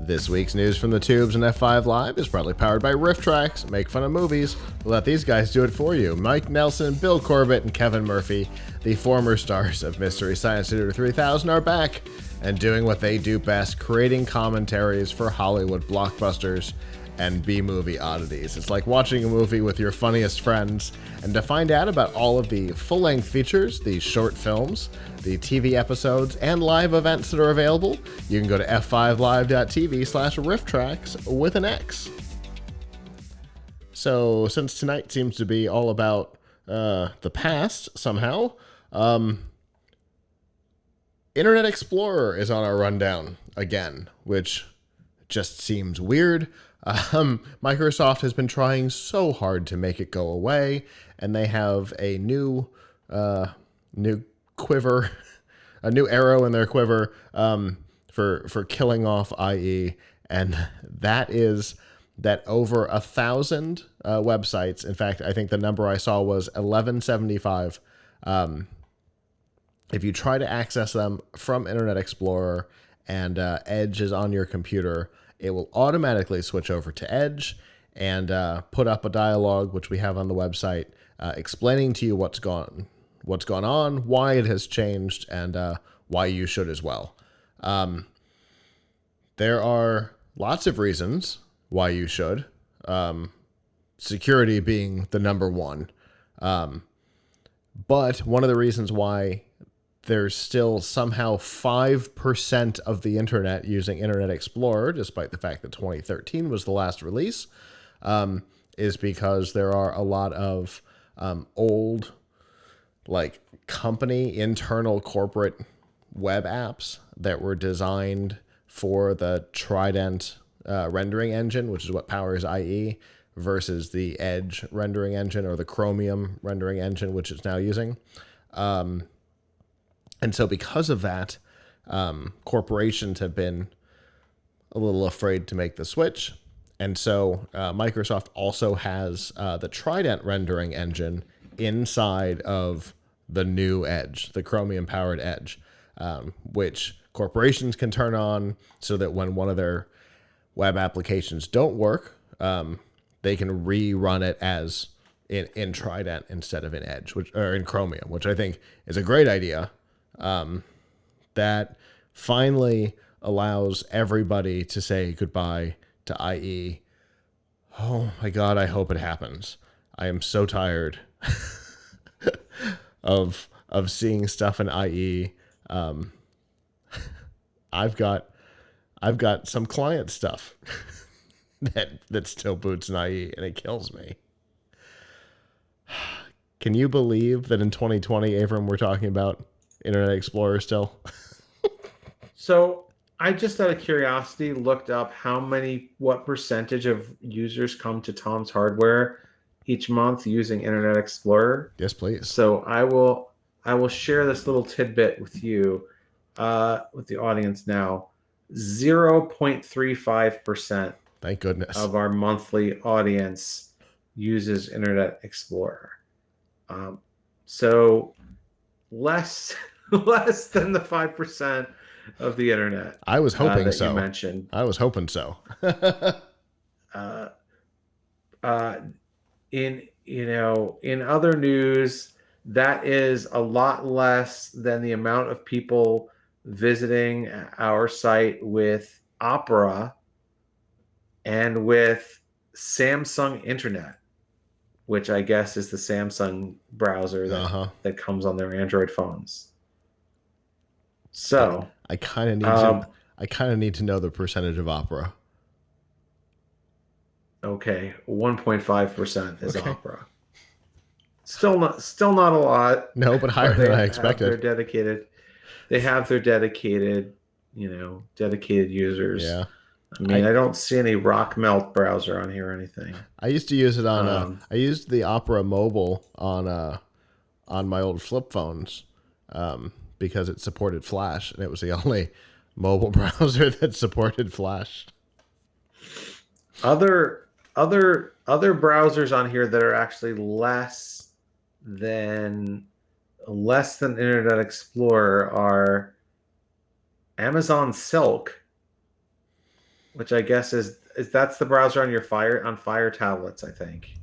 This week's news from the tubes and F5 Live is proudly powered by RiffTrax. Make fun of movies. Let these guys do it for you. Mike Nelson, Bill Corbett, and Kevin Murphy, the former stars of Mystery Science Theater 3000, are back and doing what they do best, creating commentaries for Hollywood blockbusters and B-movie oddities. It's like watching a movie with your funniest friends. And to find out about all of the full-length features, the short films, the TV episodes, and live events that are available, you can go to f5live.tv/rifftracks with an X. So, since tonight seems to be all about the past, somehow, Internet Explorer is on our rundown again, which just seems weird. Microsoft has been trying so hard to make it go away, and they have a new quiver, a new arrow in their quiver for killing off IE, and that is that over 1,000 websites. In fact, I think the number I saw was 1175. If you try to access them from Internet Explorer and Edge is on your computer, it will automatically switch over to Edge and put up a dialogue, which we have on the website, explaining to you what's gone on, why it has changed, and why you should as well. There are lots of reasons why you should, security being the number one. But one of the reasons why there's still somehow 5% of the internet using Internet Explorer, despite the fact that 2013 was the last release, is because there are a lot of old, like, company internal corporate web apps that were designed for the Trident rendering engine, which is what powers IE, versus the Edge rendering engine or the Chromium rendering engine, which it's now using. And so because of that, corporations have been a little afraid to make the switch. And so Microsoft also has the Trident rendering engine inside of the new Edge, the Chromium powered Edge, which corporations can turn on so that when one of their web applications don't work, they can rerun it as in Trident instead of in Edge, or in Chromium, which I think is a great idea. That finally allows everybody to say goodbye to IE. Oh my God, I hope it happens. I am so tired of seeing stuff in IE. I've got some client stuff that still boots in IE, and it kills me. Can you believe that in 2020, Avram, we're talking about Internet Explorer still? So I just out of curiosity looked up what percentage of users come to Tom's Hardware each month using Internet Explorer. Yes, please. So I will share this little tidbit with you, with the audience now. 0.35%. Thank goodness. Of our monthly audience uses Internet Explorer. So less than the 5% of the internet. I was hoping that so. You mentioned. I was hoping so. In other news, that is a lot less than the amount of people visiting our site with Opera and with Samsung Internet, which I guess is the Samsung browser that comes on their Android phones. So I kind of need to know the percentage of Opera. Okay, 1.5% is Opera. Still not a lot. No, but higher than I expected. They have their dedicated users. Yeah. I mean, I don't see any rock melt browser on here or anything. I used to use it on. I used the Opera Mobile on my old flip phones, because it supported Flash, and it was the only mobile browser that supported Flash. Other browsers on here that are actually less than Internet Explorer are Amazon Silk, which I guess is that's the browser on your Fire tablets. I think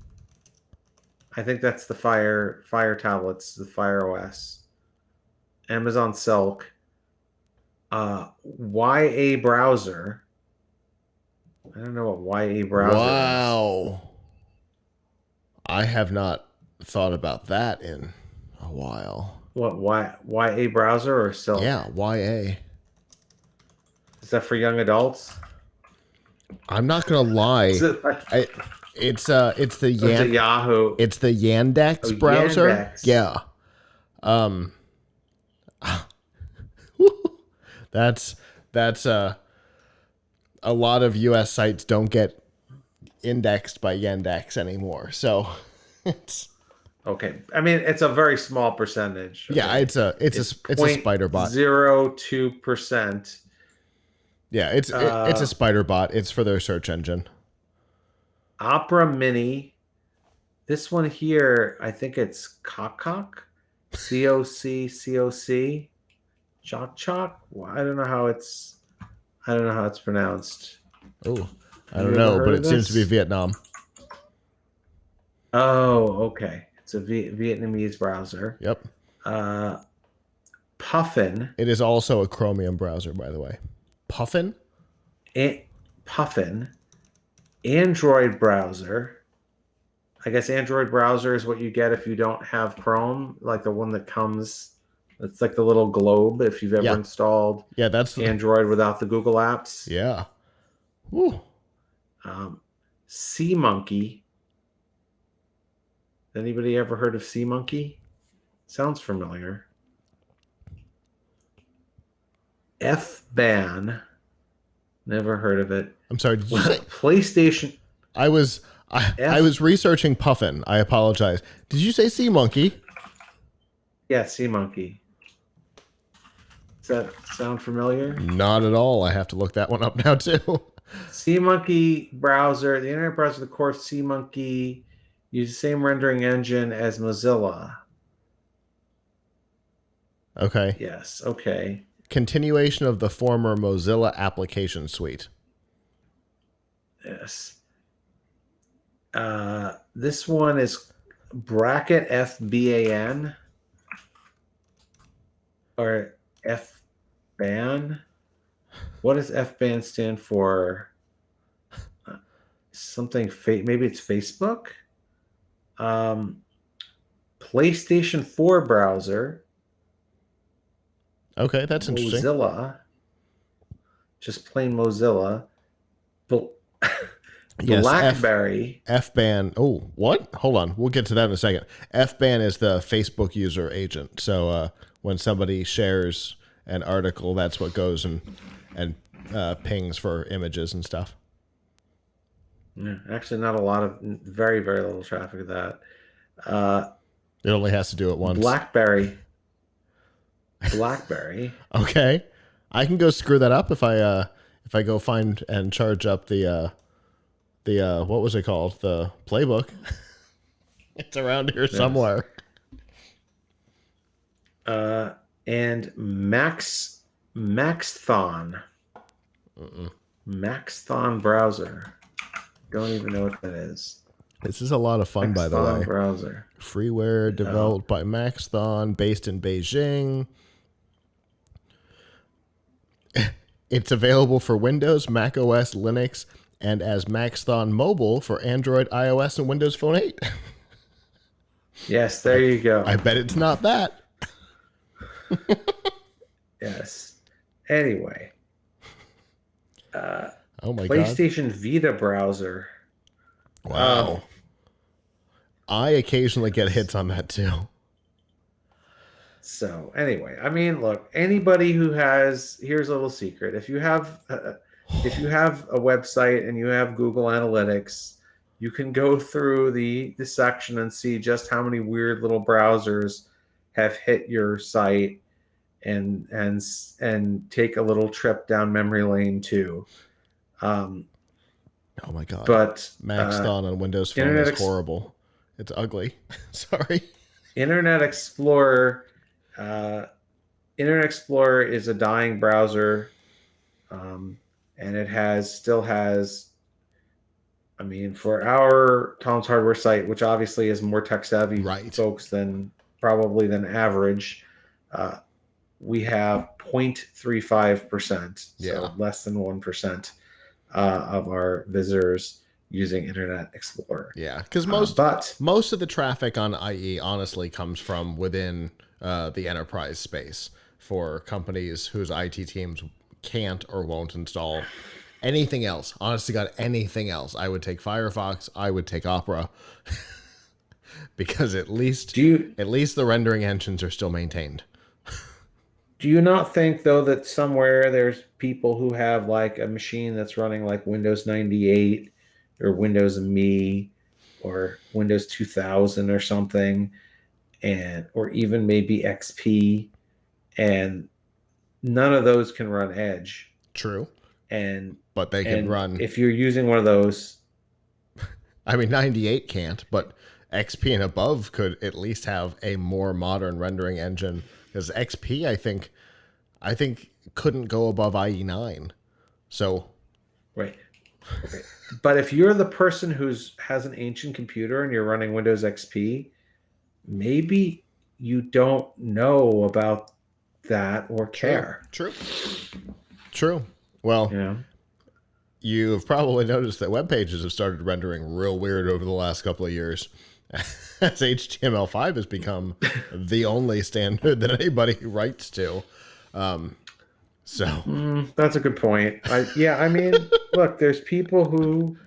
that's the Fire tablets, the Fire OS. Amazon Silk, YA browser. I don't know what YA browser is. Wow. I have not thought about that in a while. What, YA browser or Silk? Yeah, YA. Is that for young adults? I'm not gonna lie. It's the Yahoo. It's the Yandex browser. Yandex. Yeah. That's a lot of US sites don't get indexed by Yandex anymore. So it's okay. I mean, it's a very small percentage. Okay? Yeah, it's a spider bot. 0.02%. Yeah, it's a spider bot. It's for their search engine. Opera Mini. This one here, I think it's Cock. COC. Choc. Well, I don't know how it's pronounced. Oh, I don't know, but it seems to be Vietnam. Oh, okay. It's a Vietnamese browser. Yep. Puffin. It is also a Chromium browser, by the way. Puffin? Puffin. Android browser. I guess Android browser is what you get if you don't have Chrome, like the one that comes. It's like the little globe if you've ever installed that's Android without the Google apps. Yeah. Woo. SeaMonkey. Anybody ever heard of SeaMonkey? Sounds familiar. F-Ban. Never heard of it. I'm sorry, did you say PlayStation? I was researching Puffin. I apologize. Did you say SeaMonkey? Yeah, SeaMonkey. Does that sound familiar? Not at all. I have to look that one up now too. SeaMonkey browser, the internet browser, the core SeaMonkey use the same rendering engine as Mozilla. Okay. Yes. Okay. Continuation of the former Mozilla application suite. Yes. This one is bracket FBAN or FBAN. What does FBAN stand for? Something maybe it's Facebook. PlayStation 4 browser. Okay, that's interesting. Mozilla. Just plain Mozilla. Yes, BlackBerry. FBAN. Oh, what? Hold on. We'll get to that in a second. FBAN is the Facebook user agent. So when somebody shares an article, that's what goes and pings for images and stuff. Yeah, actually, not a lot of very, very little traffic of that. It only has to do it once. BlackBerry. Okay, I can go screw that up if I go find and charge up the what was it called? The playbook. It's around here somewhere. And Maxthon. Maxthon browser. Don't even know what that is. This is a lot of fun, by the way. Browser. Freeware developed by Maxthon, based in Beijing. It's available for Windows, Mac OS, Linux, and as Maxthon Mobile for Android, iOS, and Windows Phone 8. Yes, there you go. I bet it's not that. Yes. Anyway. Oh my PlayStation Vita browser. Wow. I occasionally get hits on that too. So anyway, I mean, look, anybody who has, here's a little secret. If you have a website and you have Google Analytics, you can go through the section and see just how many weird little browsers have hit your site and take a little trip down memory lane too. Oh my God. But Maxthon on Windows Phone is horrible. It's ugly. Sorry. Internet Explorer is a dying browser, and it still has. I mean, for our Tom's Hardware site, which obviously is more tech savvy folks than average, we have 0.35%, so less than 1% of our visitors using Internet Explorer. Yeah, because most of the traffic on IE honestly comes from within the enterprise space for companies whose IT teams can't or won't install anything else. Honestly, God, anything else. I would take Firefox. I would take Opera. Because at least the rendering engines are still maintained. Do you not think, though, that somewhere there's people who have like a machine that's running like Windows 98 or Windows Me or Windows 2000 or something, or even maybe XP, and none of those can run Edge? True. But they can run. If you're using one of those, I mean, 98 can't, but XP and above could at least have a more modern rendering engine. Because XP, I think couldn't go above IE9. So, right. Okay. But if you're the person has an ancient computer and you're running Windows XP, maybe you don't know about that or care. True. Well, you've probably noticed that web pages have started rendering real weird over the last couple of years. As HTML5 has become the only standard that anybody writes to. That's a good point. I mean, look, there's people who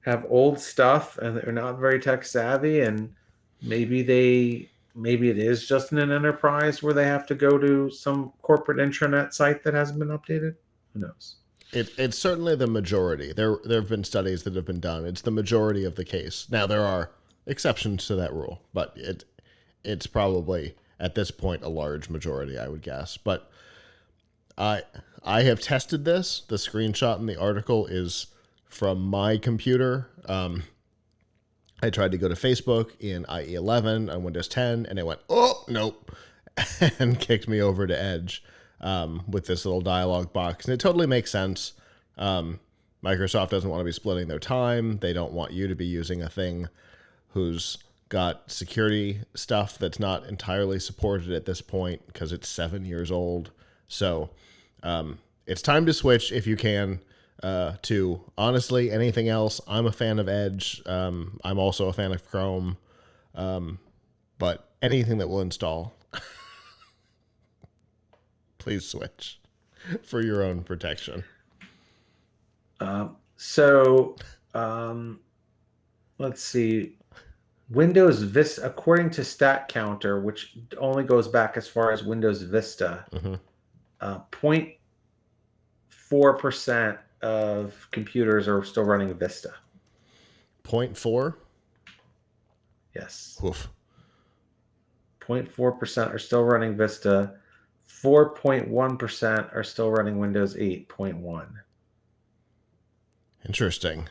have old stuff and they're not very tech savvy, and maybe it is just in an enterprise where they have to go to some corporate intranet site that hasn't been updated. Who knows? It's certainly the majority. There have been studies that have been done. It's the majority of the case. Now, there are exceptions to that rule, but it's probably at this point a large majority, I would guess. But I have tested this. The screenshot in the article is from my computer. I tried to go to Facebook in IE 11 on Windows 10, and it went, oh, nope, and kicked me over to Edge with this little dialog box. And it totally makes sense. Microsoft doesn't want to be splitting their time. They don't want you to be using a thing who's got security stuff that's not entirely supported at this point because it's 7 years old. So it's time to switch if you can to, honestly, anything else. I'm a fan of Edge. I'm also a fan of Chrome. But anything that will install, please switch for your own protection. Let's see. Windows Vista, according to Stat Counter, which only goes back as far as Windows Vista, 0.4% of computers are still running Vista. 0.4? Yes. Oof. 0.4% are still running Vista. 4.1% are still running Windows 8.1. Interesting.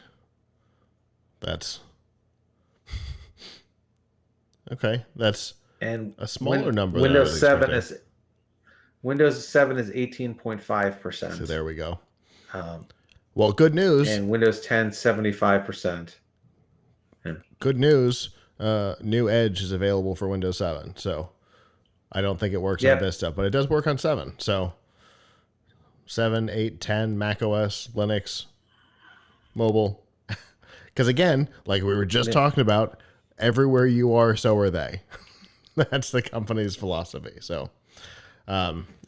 That's okay. That's a smaller number. Windows 7 is 18.5%. So there we go. Well, good news. And Windows 10 75%. Yeah. Good news. New Edge is available for Windows 7. So I don't think it works on Vista, but it does work on 7. So 7, 8, 10, Mac OS, Linux, mobile. Because again, like we were just talking about, everywhere you are, so are they. That's the company's philosophy. So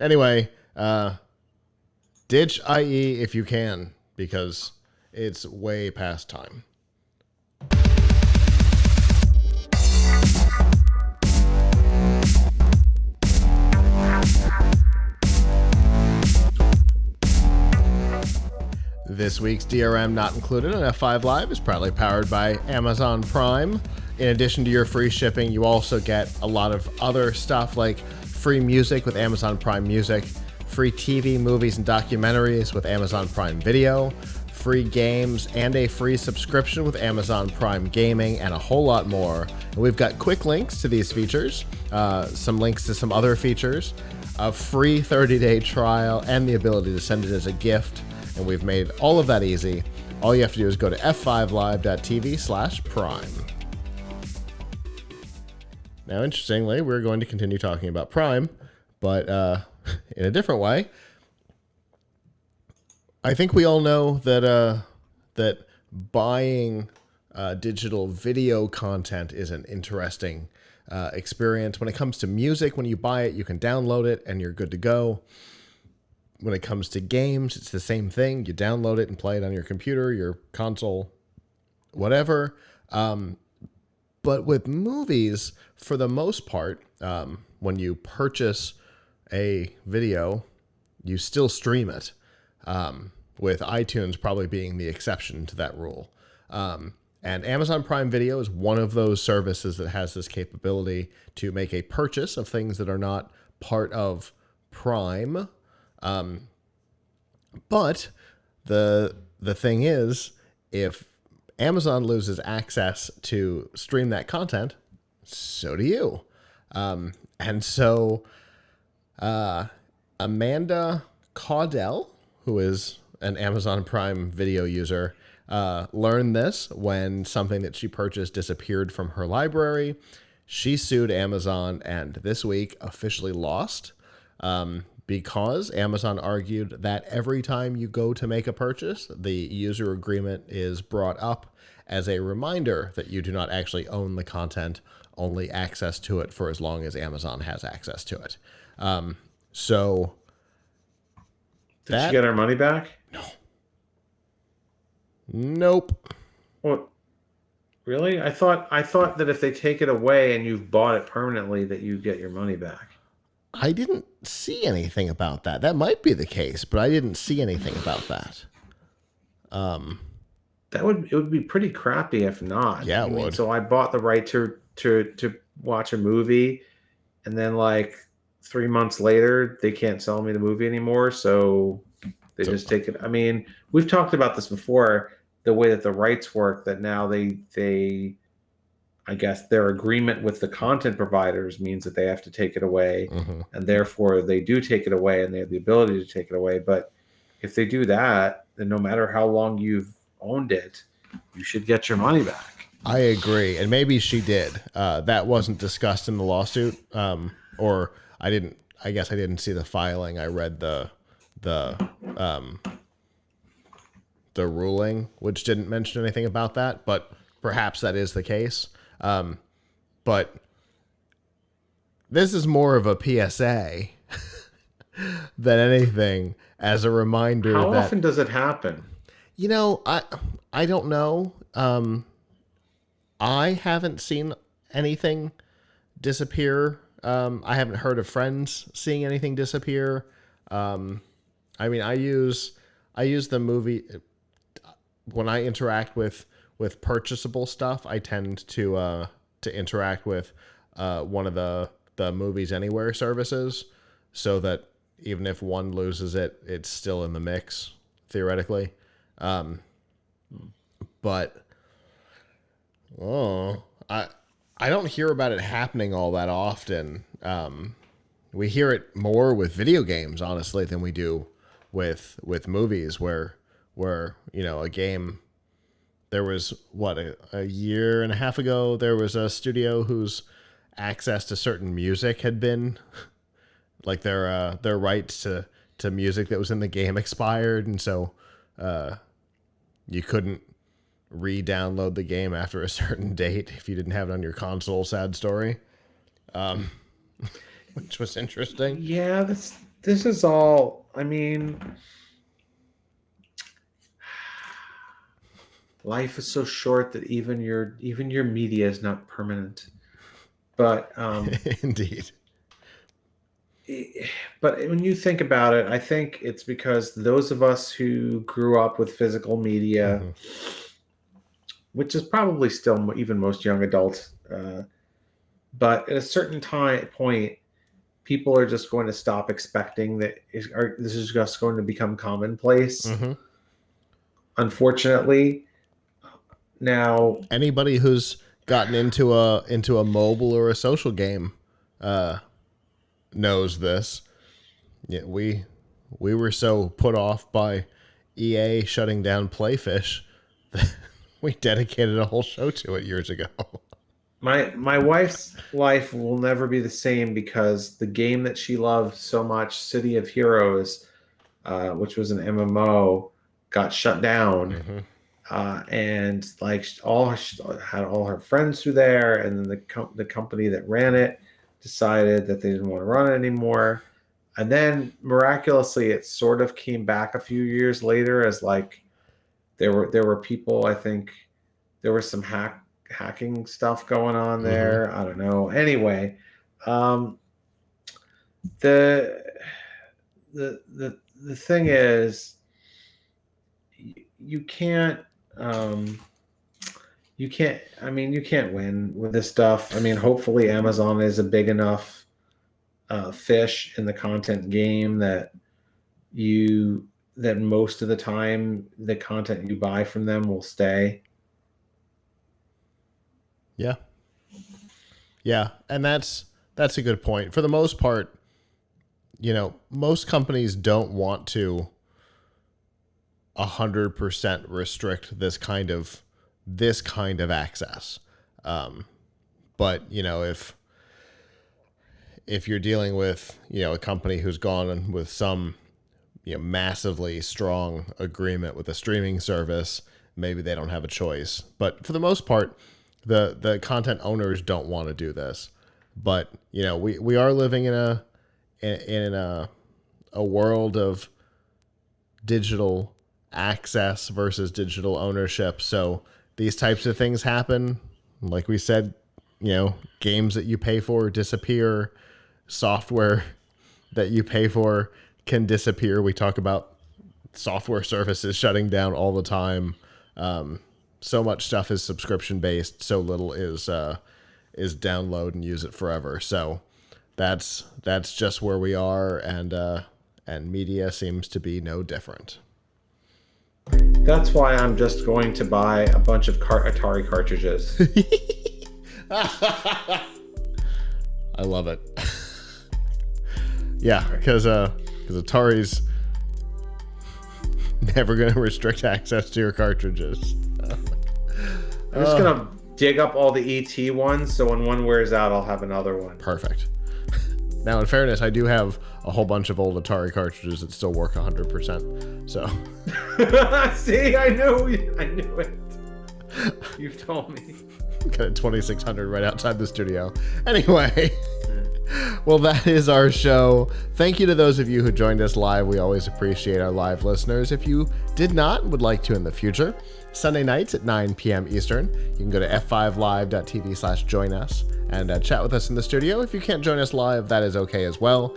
anyway, ditch IE if you can, because it's way past time. This week's DRM Not Included on F5 Live is proudly powered by Amazon Prime. In addition to your free shipping, you also get a lot of other stuff like free music with Amazon Prime Music, free TV, movies, and documentaries with Amazon Prime Video, free games, and a free subscription with Amazon Prime Gaming, and a whole lot more. And we've got quick links to these features, some links to some other features, a free 30-day trial, and the ability to send it as a gift. And we've made all of that easy. All you have to do is go to f5live.tv/prime. Now, interestingly, we're going to continue talking about Prime, but in a different way. I think we all know that that buying digital video content is an interesting experience. When it comes to music, when you buy it, you can download it and you're good to go. When it comes to games, it's the same thing. You download it and play it on your computer, your console, whatever. But with movies, for the most part, when you purchase a video, you still stream it, with iTunes probably being the exception to that rule. And Amazon Prime Video is one of those services that has this capability to make a purchase of things that are not part of Prime. But the thing is, if Amazon loses access to stream that content, so do you. And so Amanda Caudell, who is an Amazon Prime Video user, learned this when something that she purchased disappeared from her library. She sued Amazon and this week officially lost. Because Amazon argued that every time you go to make a purchase, the user agreement is brought up as a reminder that you do not actually own the content, only access to it for as long as Amazon has access to it. So did she get her money back? No. Nope. What? Really? I thought that if they take it away and you've bought it permanently, that you get your money back. I didn't see anything about that. That might be the case, but I didn't see anything about that. It would be pretty crappy if not. Yeah, it would. So I bought the right to watch a movie, and then like 3 months later, they can't sell me the movie anymore. So they just take it. I mean, we've talked about this before. The way that the rights work, that now they I guess their agreement with the content providers means that they have to take it away, Mm-hmm. and therefore they do take it away, and they have the ability to take it away. But if they do that, then no matter how long you've owned it, you should get your money back. I agree, and maybe she did. That wasn't discussed in the lawsuit, or I didn't. I guess I didn't see the filing. I read the ruling, which didn't mention anything about that. But perhaps that is the case. But this is more of a PSA than anything, as a reminder. How that, often does it happen? I don't know. I haven't seen anything disappear. I haven't heard of friends seeing anything disappear. I mean, I use the movie when I interact with purchasable stuff. I tend to interact with one of the Movies Anywhere services, so that even if one loses it, it's still in the mix theoretically. But I don't hear about it happening all that often. We hear it more with video games, honestly, than we do with movies, where a game. There was a year and a half ago, there was a studio whose access to certain music had been like their rights to music that was in the game expired, and so you couldn't re-download the game after a certain date if you didn't have it on your console. Sad story. Which was interesting. Yeah, this is all. I mean, life is so short that even your media is not permanent. But Indeed. But when you think about it, I think it's because those of us who grew up with physical media, which is probably still even most young adults, but at a certain point, people are just going to stop expecting that this is just going to become commonplace. Unfortunately, now anybody who's gotten into a mobile or a social game knows this. Yeah, we were so put off by EA shutting down Playfish that we dedicated a whole show to it years ago. My wife's life will never be the same because the game that she loved so much, City of Heroes, which was an MMO, got shut down. And like had all her friends through there, and then the company that ran it decided that they didn't want to run it anymore. And then miraculously, it sort of came back a few years later as like there were people. I think there was some hacking stuff going on there. I don't know. Anyway, the thing is, you can't win with this stuff. I mean, hopefully Amazon is a big enough fish in the content game that most of the time the content you buy from them will stay. Yeah, and that's a good point. For the most part, most companies don't want to 100% restrict this kind of access. But if you're dealing with a company who's gone with some massively strong agreement with a streaming service, maybe they don't have a choice. But for the most part, the content owners don't want to do this. But we are living in a world of digital access versus digital ownership. So these types of things happen. Like we said, games that you pay for disappear. Software that you pay for can disappear. We talk about software services shutting down all the time. So much stuff is subscription based. So little is download and use it forever. So that's just where we are, and media seems to be no different. That's why I'm just going to buy a bunch of Atari cartridges. I love it. Yeah, because Atari's never going to restrict access to your cartridges. I'm just gonna dig up all the ET ones, so when one wears out, I'll have another one. Perfect. Now, in fairness, I do have a whole bunch of old Atari cartridges that still work 100%. So, see, I knew it. You've told me. Got a 2600 right outside the studio. Anyway. Well, that is our show. Thank you to those of you who joined us live. We always appreciate our live listeners. If you did not and would like to in the future, Sunday nights at 9 p.m. Eastern, you can go to f5live.tv/join us and chat with us in the studio. If you can't join us live, that is okay as well.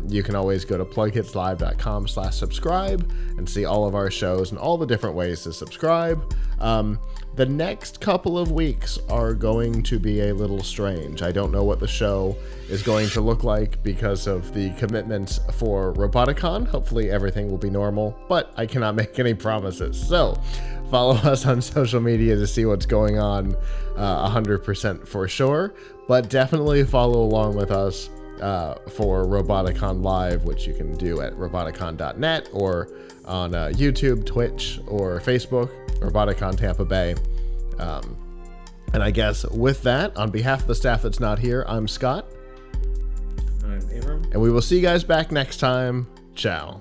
You can always go to PLUGHITZlive.com/subscribe and see all of our shows and all the different ways to subscribe. The next couple of weeks are going to be a little strange. I don't know what the show is going to look like because of the commitments for Roboticon. Hopefully everything will be normal, but I cannot make any promises. So follow us on social media to see what's going on 100% for sure, but definitely follow along with us for Roboticon Live, which you can do at roboticon.net or on YouTube, Twitch, or Facebook, Roboticon Tampa Bay. And I guess with that, on behalf of the staff that's not here, I'm Scott. I'm Avram. And we will see you guys back next time. Ciao.